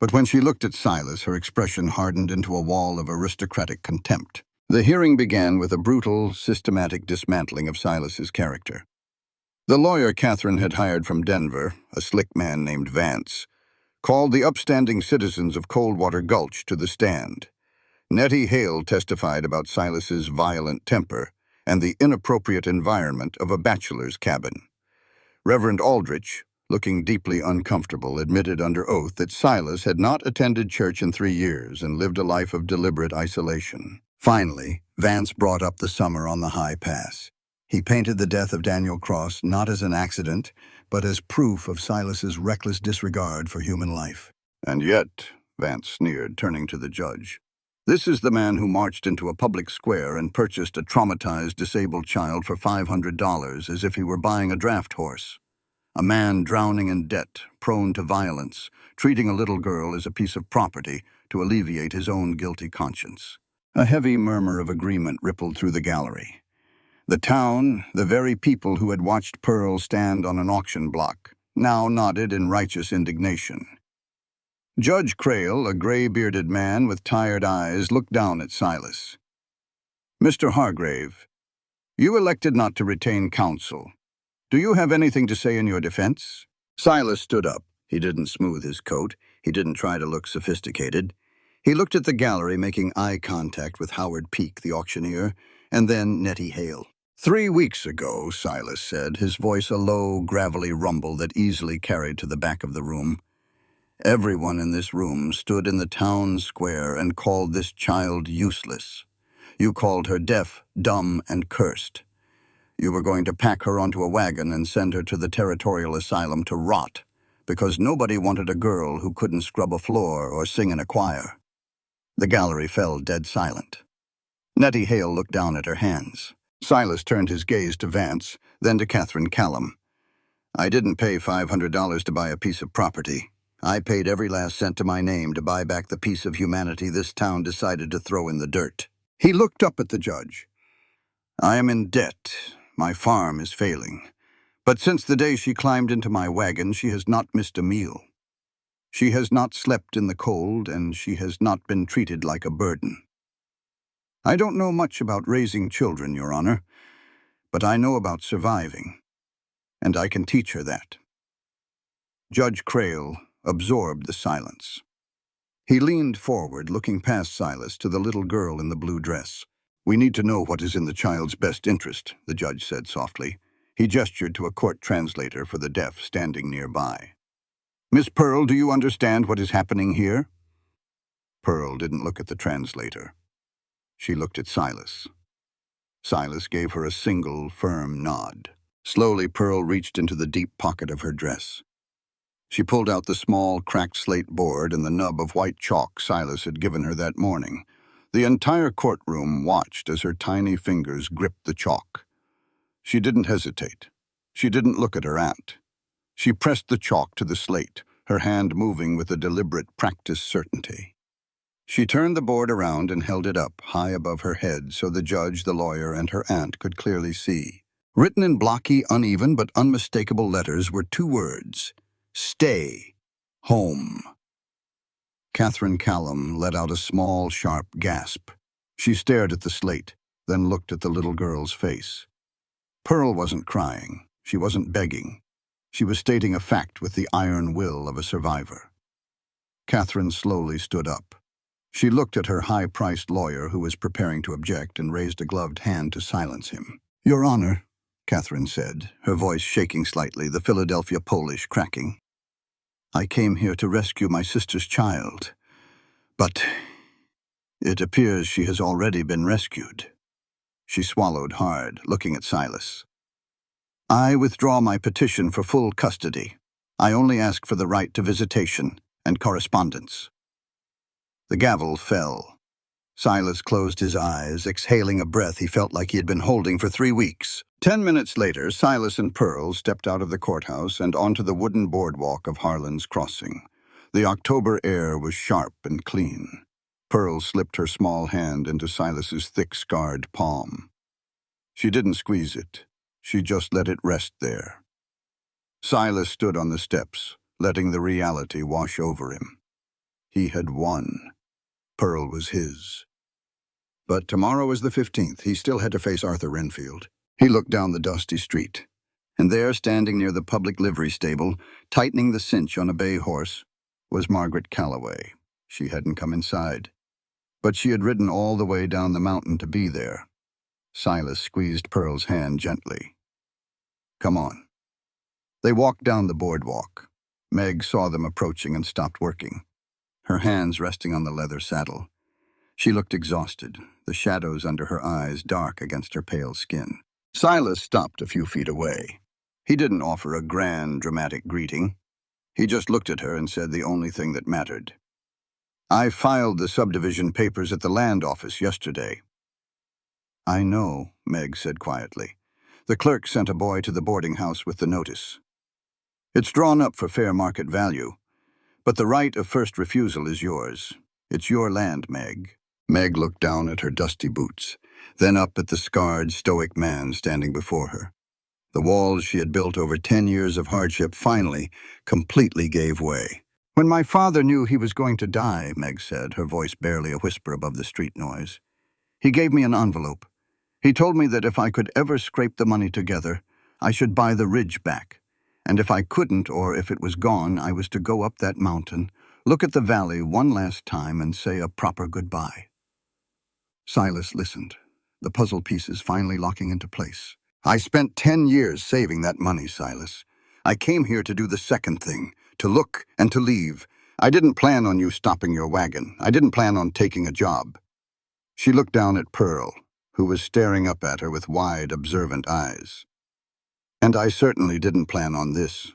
But when she looked at Silas, her expression hardened into a wall of aristocratic contempt. The hearing began with a brutal, systematic dismantling of Silas's character. The lawyer Catherine had hired from Denver, a slick man named Vance, called the upstanding citizens of Coldwater Gulch to the stand. Nettie Hale testified about Silas's violent temper and the inappropriate environment of a bachelor's cabin. Reverend Aldrich, looking deeply uncomfortable, admitted under oath that Silas had not attended church in 3 years and lived a life of deliberate isolation. Finally, Vance brought up the summer on the High Pass. He painted the death of Daniel Cross not as an accident, but as proof of Silas's reckless disregard for human life. And yet, Vance sneered, turning to the judge, this is the man who marched into a public square and purchased a traumatized, disabled child for $500 as if he were buying a draft horse. A man drowning in debt, prone to violence, treating a little girl as a piece of property to alleviate his own guilty conscience. A heavy murmur of agreement rippled through the gallery. The town, the very people who had watched Pearl stand on an auction block, now nodded in righteous indignation. Judge Crail, a gray-bearded man with tired eyes, looked down at Silas. Mr. Hargrave, you elected not to retain counsel. Do you have anything to say in your defense? Silas stood up. He didn't smooth his coat. He didn't try to look sophisticated. He looked at the gallery, making eye contact with Howard Peake, the auctioneer, and then Nettie Hale. 3 weeks ago, Silas said, his voice a low, gravelly rumble that easily carried to the back of the room. Everyone in this room stood in the town square and called this child useless. You called her deaf, dumb, and cursed. You were going to pack her onto a wagon and send her to the territorial asylum to rot, because nobody wanted a girl who couldn't scrub a floor or sing in a choir. The gallery fell dead silent. Nettie Hale looked down at her hands. Silas turned his gaze to Vance, then to Catherine Callum. I didn't pay $500 to buy a piece of property. I paid every last cent to my name to buy back the piece of humanity this town decided to throw in the dirt. He looked up at the judge. I am in debt. My farm is failing. But since the day she climbed into my wagon, she has not missed a meal. She has not slept in the cold, and she has not been treated like a burden. I don't know much about raising children, Your Honor, but I know about surviving, and I can teach her that. Judge Crail absorbed the silence. He leaned forward, looking past Silas to the little girl in the blue dress. We need to know what is in the child's best interest, the judge said softly. He gestured to a court translator for the deaf standing nearby. Miss Pearl, do you understand what is happening here? Pearl didn't look at the translator. She looked at Silas. Silas gave her a single, firm nod. Slowly, Pearl reached into the deep pocket of her dress. She pulled out the small, cracked slate board and the nub of white chalk Silas had given her that morning. The entire courtroom watched as her tiny fingers gripped the chalk. She didn't hesitate. She didn't look at her aunt. She pressed the chalk to the slate, her hand moving with a deliberate, practiced certainty. She turned the board around and held it up, high above her head, so the judge, the lawyer, and her aunt could clearly see. Written in blocky, uneven, but unmistakable letters were two words: stay home. Catherine Callum let out a small, sharp gasp. She stared at the slate, then looked at the little girl's face. Pearl wasn't crying. She wasn't begging. She was stating a fact with the iron will of a survivor. Catherine slowly stood up. She looked at her high-priced lawyer, who was preparing to object, and raised a gloved hand to silence him. "Your Honor," Catherine said, her voice shaking slightly, the Philadelphia Polish cracking. "I came here to rescue my sister's child, but it appears she has already been rescued." She swallowed hard, looking at Silas. "I withdraw my petition for full custody. I only ask for the right to visitation and correspondence." The gavel fell. Silas closed his eyes, exhaling a breath he felt like he had been holding for 3 weeks. 10 minutes later, Silas and Pearl stepped out of the courthouse and onto the wooden boardwalk of Harlan's Crossing. The October air was sharp and clean. Pearl slipped her small hand into Silas's thick, scarred palm. She didn't squeeze it. She just let it rest there. Silas stood on the steps, letting the reality wash over him. He had won. Pearl was his. But tomorrow was the 15th. He still had to face Arthur Renfield. He looked down the dusty street, and there, standing near the public livery stable, tightening the cinch on a bay horse, was Margaret Calloway. She hadn't come inside, but she had ridden all the way down the mountain to be there. Silas squeezed Pearl's hand gently. "Come on." They walked down the boardwalk. Meg saw them approaching and stopped working, her hands resting on the leather saddle. She looked exhausted, the shadows under her eyes dark against her pale skin. Silas stopped a few feet away. He didn't offer a grand, dramatic greeting. He just looked at her and said the only thing that mattered. "I filed the subdivision papers at the land office yesterday." "I know," Meg said quietly. "The clerk sent a boy to the boarding house with the notice. It's drawn up for fair market value, but the right of first refusal is yours. It's your land, Meg." Meg looked down at her dusty boots, then up at the scarred, stoic man standing before her. The walls she had built over 10 years of hardship finally, completely gave way. "When my father knew he was going to die," Meg said, her voice barely a whisper above the street noise, "he gave me an envelope. He told me that if I could ever scrape the money together, I should buy the ridge back. And if I couldn't, or if it was gone, I was to go up that mountain, look at the valley one last time, and say a proper goodbye." Silas listened, the puzzle pieces finally locking into place. "I spent 10 years saving that money, Silas. I came here to do the second thing, to look and to leave. I didn't plan on you stopping your wagon. I didn't plan on taking a job." She looked down at Pearl, who was staring up at her with wide, observant eyes. "And I certainly didn't plan on this."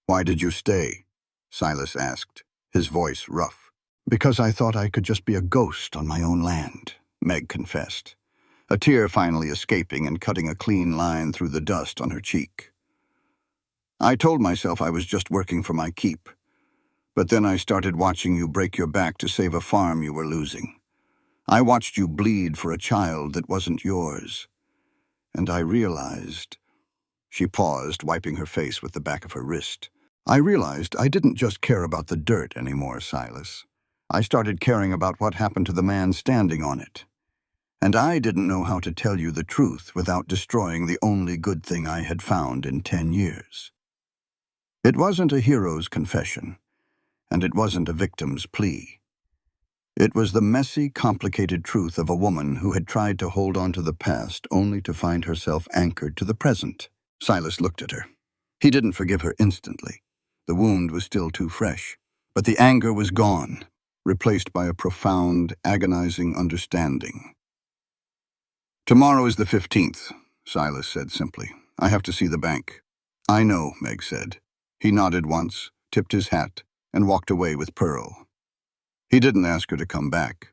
"Why did you stay?" Silas asked, his voice rough. "Because I thought I could just be a ghost on my own land," Meg confessed, a tear finally escaping and cutting a clean line through the dust on her cheek. "I told myself I was just working for my keep, but then I started watching you break your back to save a farm you were losing. I watched you bleed for a child that wasn't yours, and I realized—" She paused, wiping her face with the back of her wrist. "I realized I didn't just care about the dirt anymore, Silas. I started caring about what happened to the man standing on it. And I didn't know how to tell you the truth without destroying the only good thing I had found in 10 years. It wasn't a hero's confession, and it wasn't a victim's plea. It was the messy, complicated truth of a woman who had tried to hold on to the past only to find herself anchored to the present." Silas looked at her. He didn't forgive her instantly. The wound was still too fresh, but the anger was gone, replaced by a profound, agonizing understanding. "Tomorrow is the 15th, Silas said simply. "I have to see the bank." "I know," Meg said. He nodded once, tipped his hat, and walked away with Pearl. He didn't ask her to come back,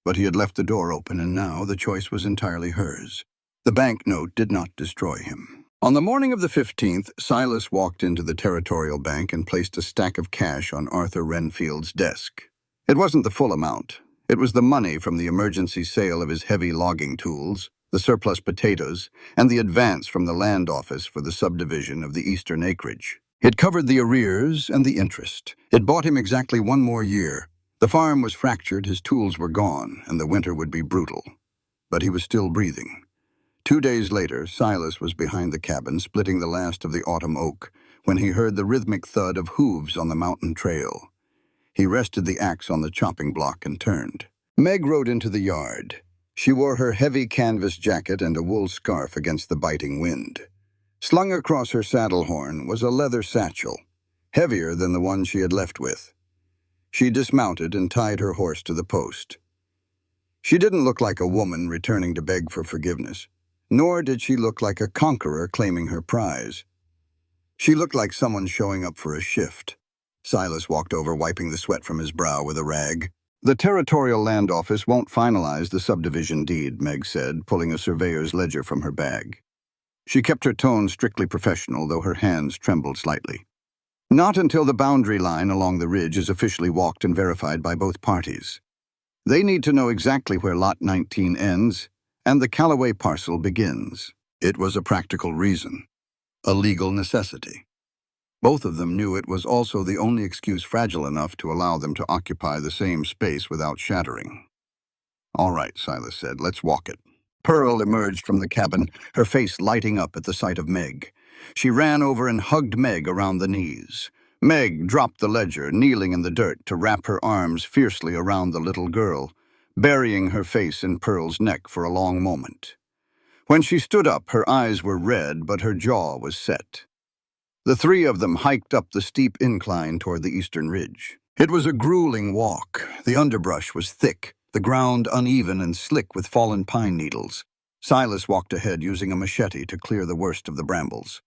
but he had left the door open, and now the choice was entirely hers. The banknote did not destroy him. On the morning of the 15th, Silas walked into the Territorial Bank and placed a stack of cash on Arthur Renfield's desk. It wasn't the full amount. It was the money from the emergency sale of his heavy logging tools, the surplus potatoes, and the advance from the land office for the subdivision of the eastern acreage. It covered the arrears and the interest. It bought him exactly 1 more year. The farm was fractured, his tools were gone, and the winter would be brutal. But he was still breathing. 2 days later, Silas was behind the cabin, splitting the last of the autumn oak, when he heard the rhythmic thud of hooves on the mountain trail. He rested the axe on the chopping block and turned. Meg rode into the yard. She wore her heavy canvas jacket and a wool scarf against the biting wind. Slung across her saddle horn was a leather satchel, heavier than the one she had left with. She dismounted and tied her horse to the post. She didn't look like a woman returning to beg for forgiveness, nor did she look like a conqueror claiming her prize. She looked like someone showing up for a shift. Silas walked over, wiping the sweat from his brow with a rag. "The Territorial Land Office won't finalize the subdivision deed," Meg said, pulling a surveyor's ledger from her bag. She kept her tone strictly professional, though her hands trembled slightly. "Not until the boundary line along the ridge is officially walked and verified by both parties. They need to know exactly where Lot 19 ends and the Callaway parcel begins." It was a practical reason, a legal necessity. Both of them knew it was also the only excuse fragile enough to allow them to occupy the same space without shattering. "All right," Silas said, "let's walk it." Pearl emerged from the cabin, her face lighting up at the sight of Meg. She ran over and hugged Meg around the knees. Meg dropped the ledger, kneeling in the dirt to wrap her arms fiercely around the little girl, burying her face in Pearl's neck for a long moment. When she stood up, her eyes were red, but her jaw was set. The three of them hiked up the steep incline toward the eastern ridge. It was a grueling walk. The underbrush was thick, the ground uneven and slick with fallen pine needles. Silas walked ahead, using a machete to clear the worst of the brambles.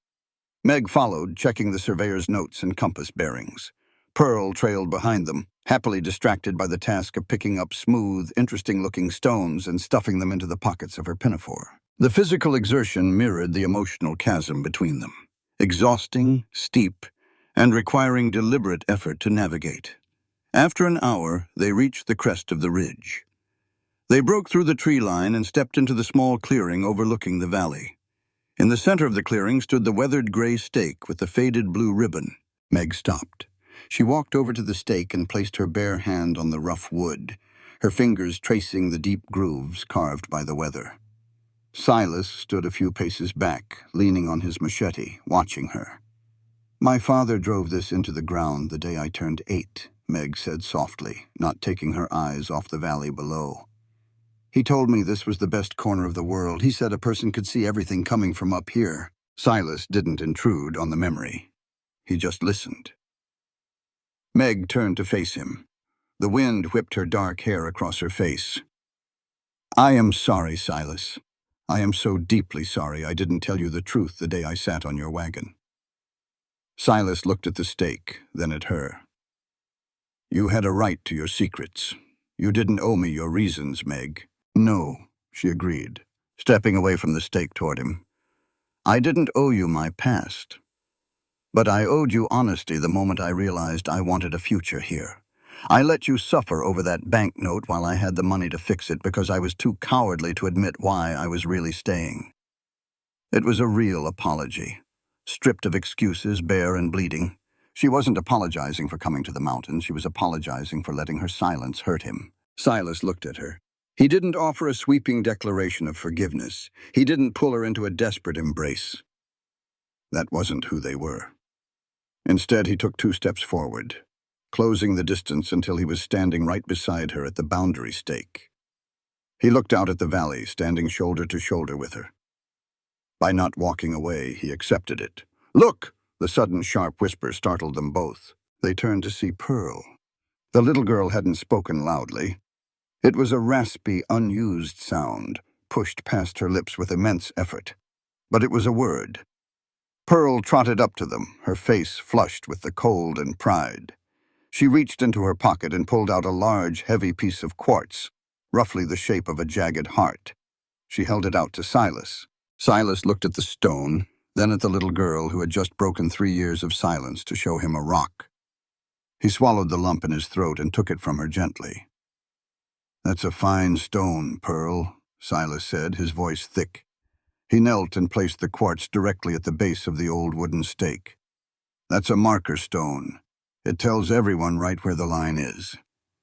Meg followed, checking the surveyor's notes and compass bearings. Pearl trailed behind them, happily distracted by the task of picking up smooth, interesting-looking stones and stuffing them into the pockets of her pinafore. The physical exertion mirrored the emotional chasm between them, exhausting, steep, and requiring deliberate effort to navigate. After an hour, they reached the crest of the ridge. They broke through the tree line and stepped into the small clearing overlooking the valley. In the center of the clearing stood the weathered gray stake with the faded blue ribbon. Meg stopped. She walked over to the stake and placed her bare hand on the rough wood, her fingers tracing the deep grooves carved by the weather. Silas stood a few paces back, leaning on his machete, watching her. "My father drove this into the ground the day I turned 8, Meg said softly, not taking her eyes off the valley below. "He told me this was the best corner of the world. He said a person could see everything coming from up here." Silas didn't intrude on the memory. He just listened. Meg turned to face him. The wind whipped her dark hair across her face. "I am sorry, Silas. I am so deeply sorry I didn't tell you the truth the day I sat on your wagon." Silas looked at the stake, then at her. "You had a right to your secrets. You didn't owe me your reasons, Meg." "No," she agreed, stepping away from the stake toward him. "I didn't owe you my past. But I owed you honesty the moment I realized I wanted a future here. I let you suffer over that banknote while I had the money to fix it because I was too cowardly to admit why I was really staying. It was a real apology, stripped of excuses, bare and bleeding. She wasn't apologizing for coming to the mountains. She was apologizing for letting her silence hurt him." Silas looked at her. He didn't offer a sweeping declaration of forgiveness. He didn't pull her into a desperate embrace. That wasn't who they were. Instead, he took 2 steps forward, closing the distance until he was standing right beside her at the boundary stake. He looked out at the valley, standing shoulder to shoulder with her. By not walking away, he accepted it. "Look!" The sudden sharp whisper startled them both. They turned to see Pearl. The little girl hadn't spoken loudly. It was a raspy, unused sound, pushed past her lips with immense effort. But it was a word. Pearl trotted up to them, her face flushed with the cold and pride. She reached into her pocket and pulled out a large, heavy piece of quartz, roughly the shape of a jagged heart. She held it out to Silas. Silas looked at the stone, then at the little girl who had just broken 3 years of silence to show him a rock. He swallowed the lump in his throat and took it from her gently. "That's a fine stone, Pearl," Silas said, his voice thick. He knelt and placed the quartz directly at the base of the old wooden stake. "That's a marker stone. It tells everyone right where the line is."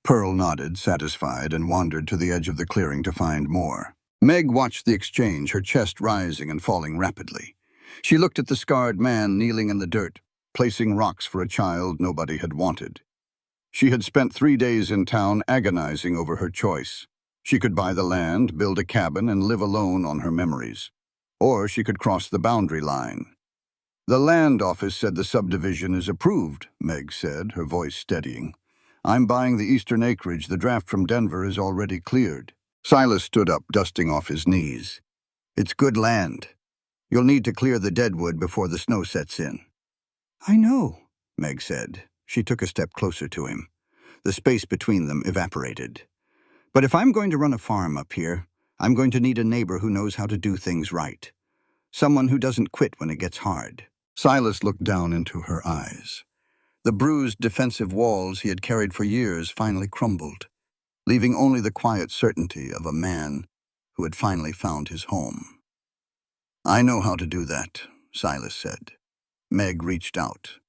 Pearl nodded, satisfied, and wandered to the edge of the clearing to find more. Meg watched the exchange, her chest rising and falling rapidly. She looked at the scarred man kneeling in the dirt, placing rocks for a child nobody had wanted. She had spent 3 days in town agonizing over her choice. She could buy the land, build a cabin, and live alone on her memories. Or she could cross the boundary line. "The land office said the subdivision is approved," Meg said, her voice steadying. "I'm buying the eastern acreage. The draft from Denver is already cleared." Silas stood up, dusting off his knees. "It's good land. You'll need to clear the deadwood before the snow sets in." "I know," Meg said. She took a step closer to him. The space between them evaporated. "But if I'm going to run a farm up here, I'm going to need a neighbor who knows how to do things right. Someone who doesn't quit when it gets hard." Silas looked down into her eyes. The bruised defensive walls he had carried for years finally crumbled, leaving only the quiet certainty of a man who had finally found his home. "I know how to do that," Silas said. Meg reached out.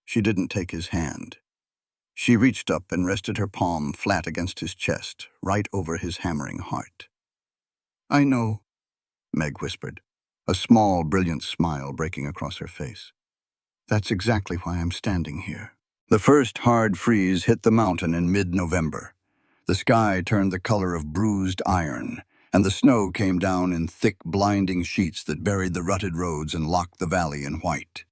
She didn't take his hand. She reached up and rested her palm flat against his chest, right over his hammering heart. "I know," Meg whispered, a small, brilliant smile breaking across her face. "That's exactly why I'm standing here." The first hard freeze hit the mountain in mid-November. The sky turned the color of bruised iron, and the snow came down in thick, blinding sheets that buried the rutted roads and locked the valley in white.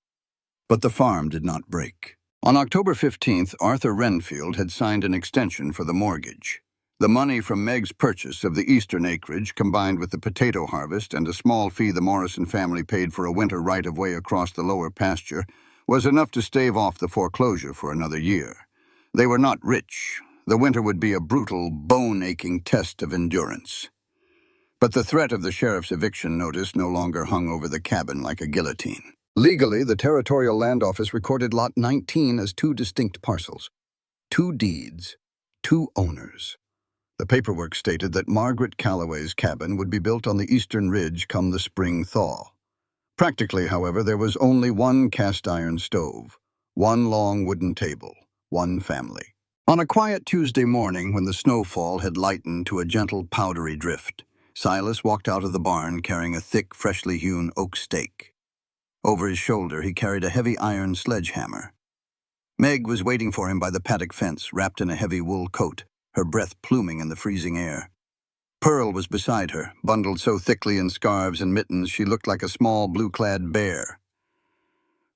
But the farm did not break. On October 15th, Arthur Renfield had signed an extension for the mortgage. The money from Meg's purchase of the eastern acreage, combined with the potato harvest and a small fee the Morrison family paid for a winter right-of-way across the lower pasture, was enough to stave off the foreclosure for another year. They were not rich. The winter would be a brutal, bone-aching test of endurance. But the threat of the sheriff's eviction notice no longer hung over the cabin like a guillotine. Legally, the Territorial Land Office recorded Lot 19 as 2 distinct parcels. 2 deeds, 2 owners. The paperwork stated that Margaret Calloway's cabin would be built on the eastern ridge come the spring thaw. Practically, however, there was only 1 cast-iron stove, 1 long wooden table, 1 family. On a quiet Tuesday morning, when the snowfall had lightened to a gentle, powdery drift, Silas walked out of the barn carrying a thick, freshly hewn oak stake. Over his shoulder, he carried a heavy iron sledgehammer. Meg was waiting for him by the paddock fence, wrapped in a heavy wool coat, her breath pluming in the freezing air. Pearl was beside her, bundled so thickly in scarves and mittens she looked like a small, blue-clad bear.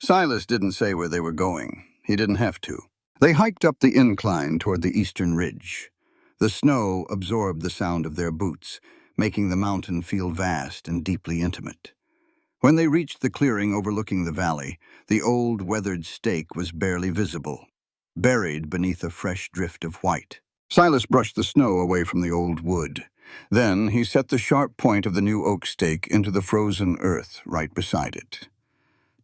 Silas didn't say where they were going. He didn't have to. They hiked up the incline toward the eastern ridge. The snow absorbed the sound of their boots, making the mountain feel vast and deeply intimate. When they reached the clearing overlooking the valley, the old, weathered stake was barely visible, buried beneath a fresh drift of white. Silas brushed the snow away from the old wood. Then he set the sharp point of the new oak stake into the frozen earth right beside it.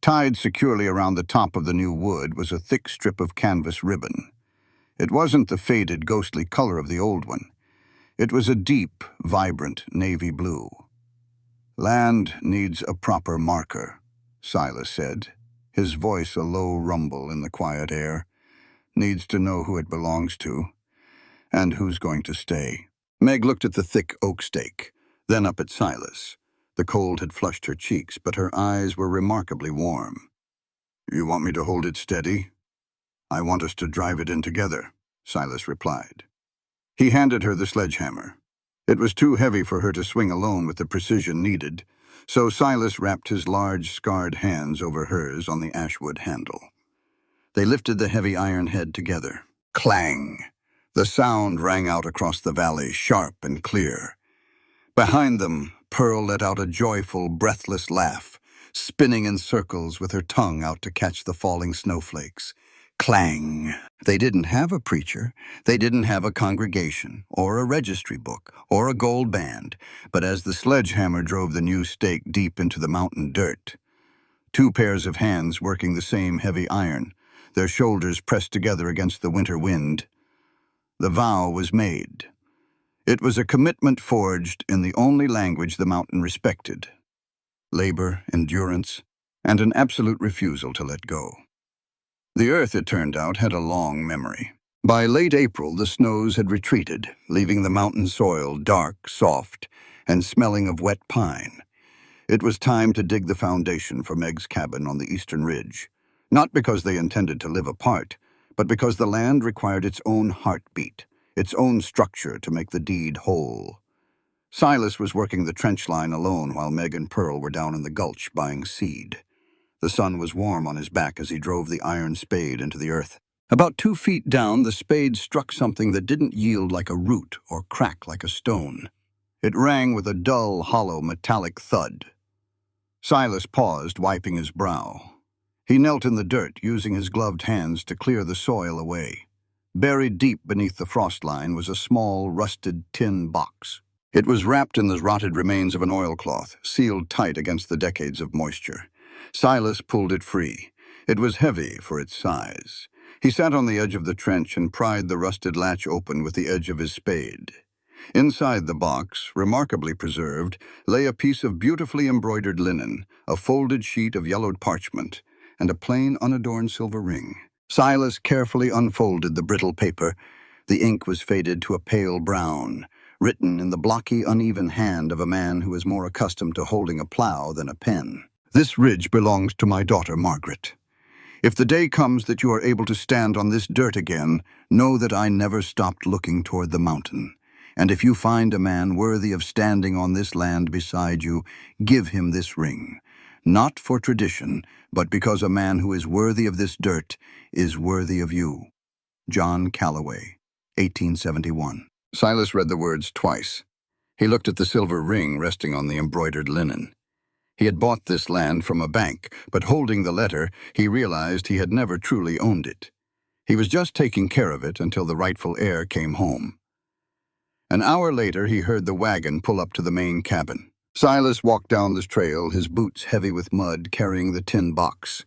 Tied securely around the top of the new wood was a thick strip of canvas ribbon. It wasn't the faded, ghostly color of the old one. It was a deep, vibrant navy blue. "Land needs a proper marker," Silas said, his voice a low rumble in the quiet air. "Needs to know who it belongs to, and who's going to stay." Meg looked at the thick oak stake, then up at Silas. The cold had flushed her cheeks, but her eyes were remarkably warm. "You want me to hold it steady?" "I want us to drive it in together," Silas replied. He handed her the sledgehammer. It was too heavy for her to swing alone with the precision needed, so Silas wrapped his large, scarred hands over hers on the ashwood handle. They lifted the heavy iron head together. Clang! The sound rang out across the valley, sharp and clear. Behind them, Pearl let out a joyful, breathless laugh, spinning in circles with her tongue out to catch the falling snowflakes. Clang! They didn't have a preacher, they didn't have a congregation, or a registry book, or a gold band, but as the sledgehammer drove the new stake deep into the mountain dirt, two pairs of hands working the same heavy iron, their shoulders pressed together against the winter wind, the vow was made. It was a commitment forged in the only language the mountain respected: labor, endurance, and an absolute refusal to let go. The earth, it turned out, had a long memory. By late April, the snows had retreated, leaving the mountain soil dark, soft, and smelling of wet pine. It was time to dig the foundation for Meg's cabin on the eastern ridge, not because they intended to live apart, but because the land required its own heartbeat, its own structure to make the deed whole. Silas was working the trench line alone while Meg and Pearl were down in the gulch buying seed. The sun was warm on his back as he drove the iron spade into the earth. About 2 feet down, the spade struck something that didn't yield like a root or crack like a stone. It rang with a dull, hollow, metallic thud. Silas paused, wiping his brow. He knelt in the dirt, using his gloved hands to clear the soil away. Buried deep beneath the frost line was a small, rusted tin box. It was wrapped in the rotted remains of an oilcloth, sealed tight against the decades of moisture. Silas pulled it free. It was heavy for its size. He sat on the edge of the trench and pried the rusted latch open with the edge of his spade. Inside the box, remarkably preserved, lay a piece of beautifully embroidered linen, a folded sheet of yellowed parchment, and a plain, unadorned silver ring. Silas carefully unfolded the brittle paper. The ink was faded to a pale brown, written in the blocky, uneven hand of a man who is more accustomed to holding a plow than a pen. "This ridge belongs to my daughter, Margaret. If the day comes that you are able to stand on this dirt again, know that I never stopped looking toward the mountain. And if you find a man worthy of standing on this land beside you, give him this ring. Not for tradition, but because a man who is worthy of this dirt is worthy of you." John Calloway, 1871. Silas read the words twice. He looked at the silver ring resting on the embroidered linen. He had bought this land from a bank, but holding the letter, he realized he had never truly owned it. He was just taking care of it until the rightful heir came home. An hour later, he heard the wagon pull up to the main cabin. Silas walked down the trail, his boots heavy with mud, carrying the tin box.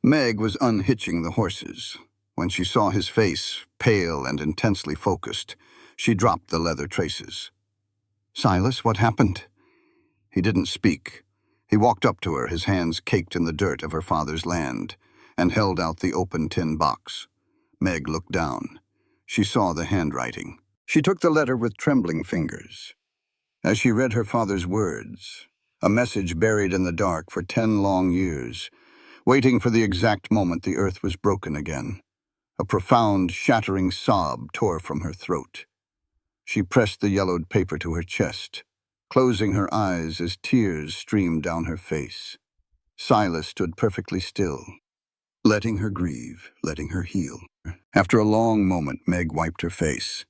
Meg was unhitching the horses. When she saw his face, pale and intensely focused, she dropped the leather traces. "Silas, what happened?" He didn't speak. He walked up to her, his hands caked in the dirt of her father's land, and held out the open tin box. Meg looked down. She saw the handwriting. She took the letter with trembling fingers. As she read her father's words, a message buried in the dark for 10 long years, waiting for the exact moment the earth was broken again, a profound, shattering sob tore from her throat. She pressed the yellowed paper to her chest, closing her eyes as tears streamed down her face. Silas stood perfectly still, letting her grieve, letting her heal. After a long moment, Meg wiped her face.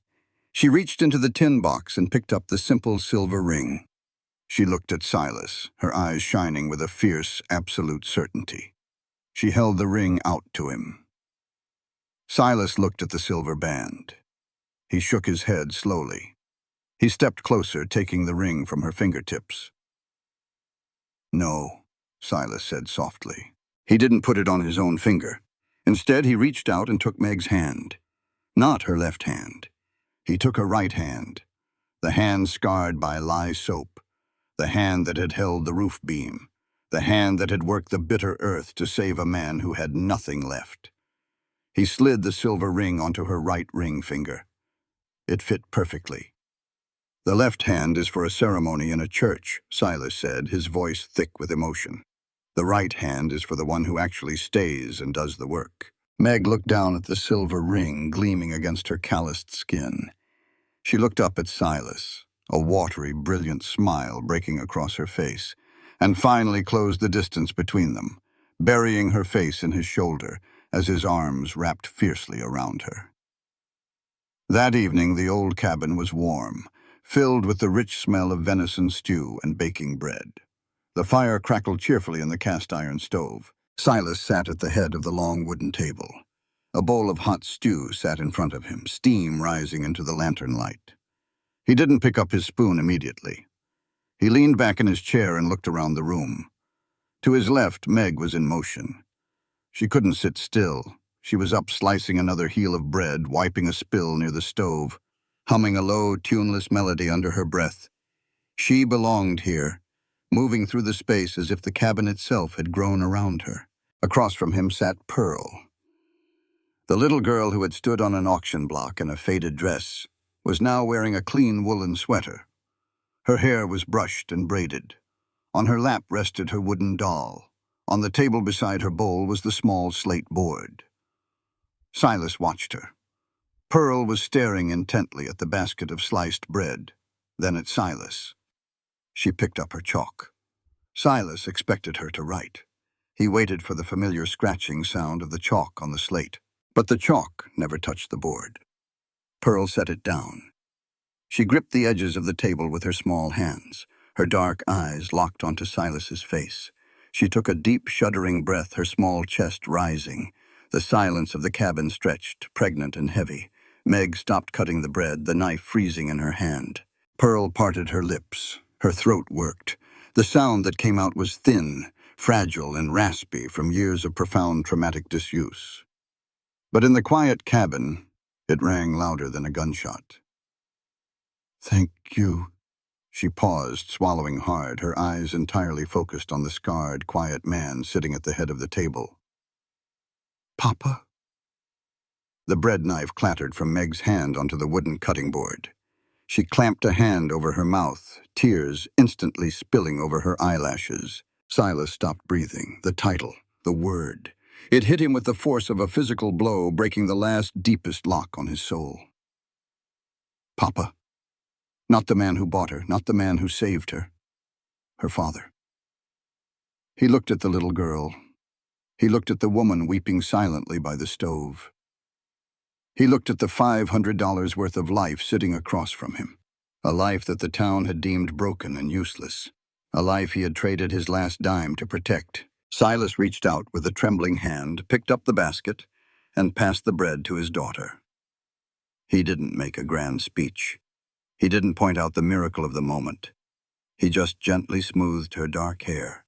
She reached into the tin box and picked up the simple silver ring. She looked at Silas, her eyes shining with a fierce, absolute certainty. She held the ring out to him. Silas looked at the silver band. He shook his head slowly. He stepped closer, taking the ring from her fingertips. "No," Silas said softly. He didn't put it on his own finger. Instead, he reached out and took Meg's hand. Not her left hand. He took her right hand, the hand scarred by lye soap, the hand that had held the roof beam, the hand that had worked the bitter earth to save a man who had nothing left. He slid the silver ring onto her right ring finger. It fit perfectly. "The left hand is for a ceremony in a church," Silas said, his voice thick with emotion. "The right hand is for the one who actually stays and does the work." Meg looked down at the silver ring gleaming against her calloused skin. She looked up at Silas, a watery, brilliant smile breaking across her face, and finally closed the distance between them, burying her face in his shoulder as his arms wrapped fiercely around her. That evening, the old cabin was warm, filled with the rich smell of venison stew and baking bread. The fire crackled cheerfully in the cast-iron stove. Silas sat at the head of the long wooden table. A bowl of hot stew sat in front of him, steam rising into the lantern light. He didn't pick up his spoon immediately. He leaned back in his chair and looked around the room. To his left, Meg was in motion. She couldn't sit still. She was up slicing another heel of bread, wiping a spill near the stove, humming a low, tuneless melody under her breath. She belonged here, moving through the space as if the cabin itself had grown around her. Across from him sat Pearl. The little girl who had stood on an auction block in a faded dress was now wearing a clean woolen sweater. Her hair was brushed and braided. On her lap rested her wooden doll. On the table beside her bowl was the small slate board. Silas watched her. Pearl was staring intently at the basket of sliced bread, then at Silas. She picked up her chalk. Silas expected her to write. He waited for the familiar scratching sound of the chalk on the slate, but the chalk never touched the board. Pearl set it down. She gripped the edges of the table with her small hands, her dark eyes locked onto Silas's face. She took a deep, shuddering breath, her small chest rising. The silence of the cabin stretched, pregnant and heavy. Meg stopped cutting the bread, the knife freezing in her hand. Pearl parted her lips. Her throat worked. The sound that came out was thin, fragile and raspy from years of profound traumatic disuse. But in the quiet cabin, it rang louder than a gunshot. "Thank you." She paused, swallowing hard, her eyes entirely focused on the scarred, quiet man sitting at the head of the table. "Papa?" The bread knife clattered from Meg's hand onto the wooden cutting board. She clamped a hand over her mouth, tears instantly spilling over her eyelashes. Silas stopped breathing. The title, the word. It hit him with the force of a physical blow, breaking the last, deepest lock on his soul. Papa. Not the man who bought her, not the man who saved her. Her father. He looked at the little girl. He looked at the woman weeping silently by the stove. He looked at the $500 worth of life sitting across from him. A life that the town had deemed broken and useless. A life he had traded his last dime to protect. Silas reached out with a trembling hand, picked up the basket, and passed the bread to his daughter. He didn't make a grand speech. He didn't point out the miracle of the moment. He just gently smoothed her dark hair,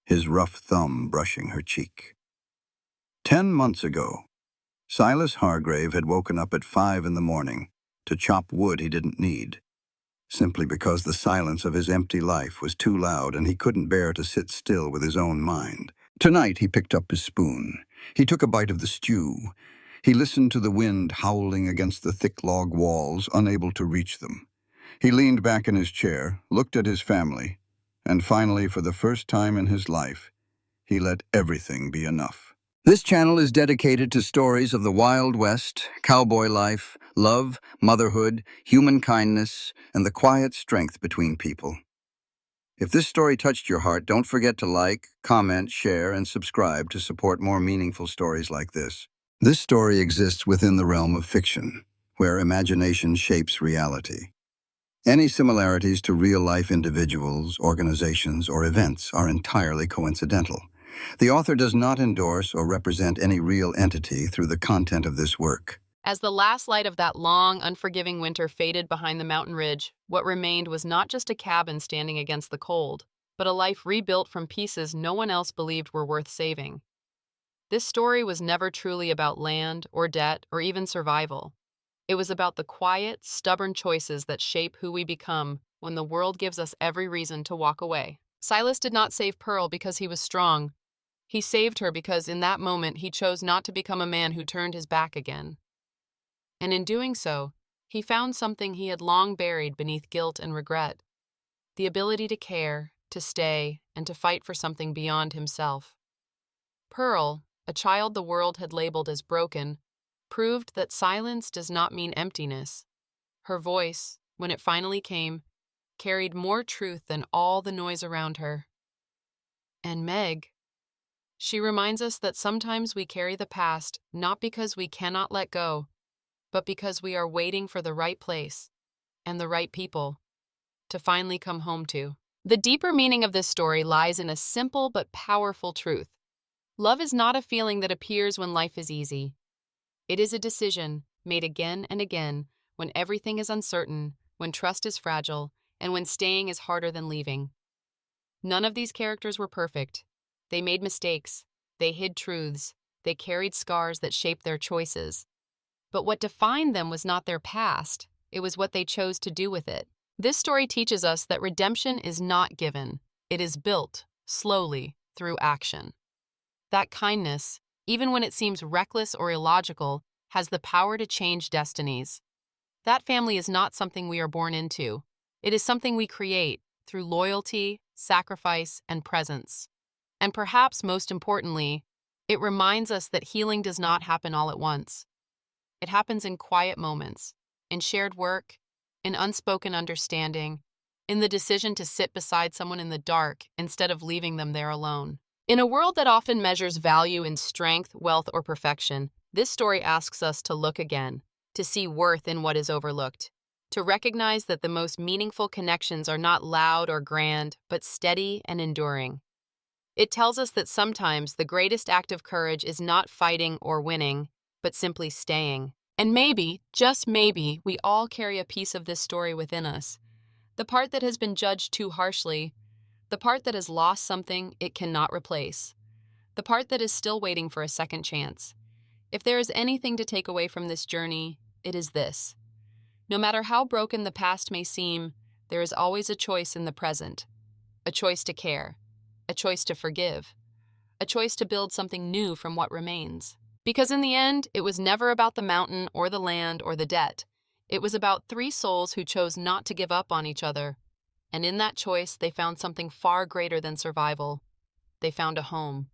his rough thumb brushing her cheek. 10 months ago, Silas Hargrave had woken up at 5 in the morning to chop wood he didn't need, simply because the silence of his empty life was too loud and he couldn't bear to sit still with his own mind. Tonight he picked up his spoon. He took a bite of the stew. He listened to the wind howling against the thick log walls, unable to reach them. He leaned back in his chair, looked at his family, and finally, for the first time in his life, he let everything be enough. This channel is dedicated to stories of the Wild West, cowboy life, love, motherhood, human kindness, and the quiet strength between people. If this story touched your heart, don't forget to like, comment, share, and subscribe to support more meaningful stories like this. This story exists within the realm of fiction, where imagination shapes reality. Any similarities to real-life individuals, organizations, or events are entirely coincidental. The author does not endorse or represent any real entity through the content of this work. As the last light of that long, unforgiving winter faded behind the mountain ridge, what remained was not just a cabin standing against the cold, but a life rebuilt from pieces no one else believed were worth saving. This story was never truly about land or debt or even survival. It was about the quiet, stubborn choices that shape who we become when the world gives us every reason to walk away. Silas did not save Pearl because he was strong. He saved her because in that moment he chose not to become a man who turned his back again. And in doing so, he found something he had long buried beneath guilt and regret: the ability to care, to stay, and to fight for something beyond himself. Pearl, a child the world had labeled as broken, proved that silence does not mean emptiness. Her voice, when it finally came, carried more truth than all the noise around her. And Meg, she reminds us that sometimes we carry the past not because we cannot let go, but because we are waiting for the right place and the right people to finally come home to. The deeper meaning of this story lies in a simple but powerful truth. Love is not a feeling that appears when life is easy. It is a decision made again and again when everything is uncertain, when trust is fragile, and when staying is harder than leaving. None of these characters were perfect. They made mistakes. They hid truths. They carried scars that shaped their choices. But what defined them was not their past. It was what they chose to do with it. This story teaches us that redemption is not given. It is built, slowly, through action. That kindness, even when it seems reckless or illogical, has the power to change destinies. That family is not something we are born into. It is something we create through loyalty, sacrifice, and presence. And perhaps most importantly, it reminds us that healing does not happen all at once. It happens in quiet moments, in shared work, in unspoken understanding, in the decision to sit beside someone in the dark instead of leaving them there alone. In a world that often measures value in strength, wealth, or perfection, this story asks us to look again, to see worth in what is overlooked, to recognize that the most meaningful connections are not loud or grand, but steady and enduring. It tells us that sometimes the greatest act of courage is not fighting or winning, but simply staying. And maybe, just maybe, we all carry a piece of this story within us. The part that has been judged too harshly, the part that has lost something it cannot replace, the part that is still waiting for a second chance. If there is anything to take away from this journey, it is this. No matter how broken the past may seem, there is always a choice in the present. A choice to care, a choice to forgive, a choice to build something new from what remains. Because in the end, it was never about the mountain or the land or the debt. It was about three souls who chose not to give up on each other. And in that choice, they found something far greater than survival. They found a home.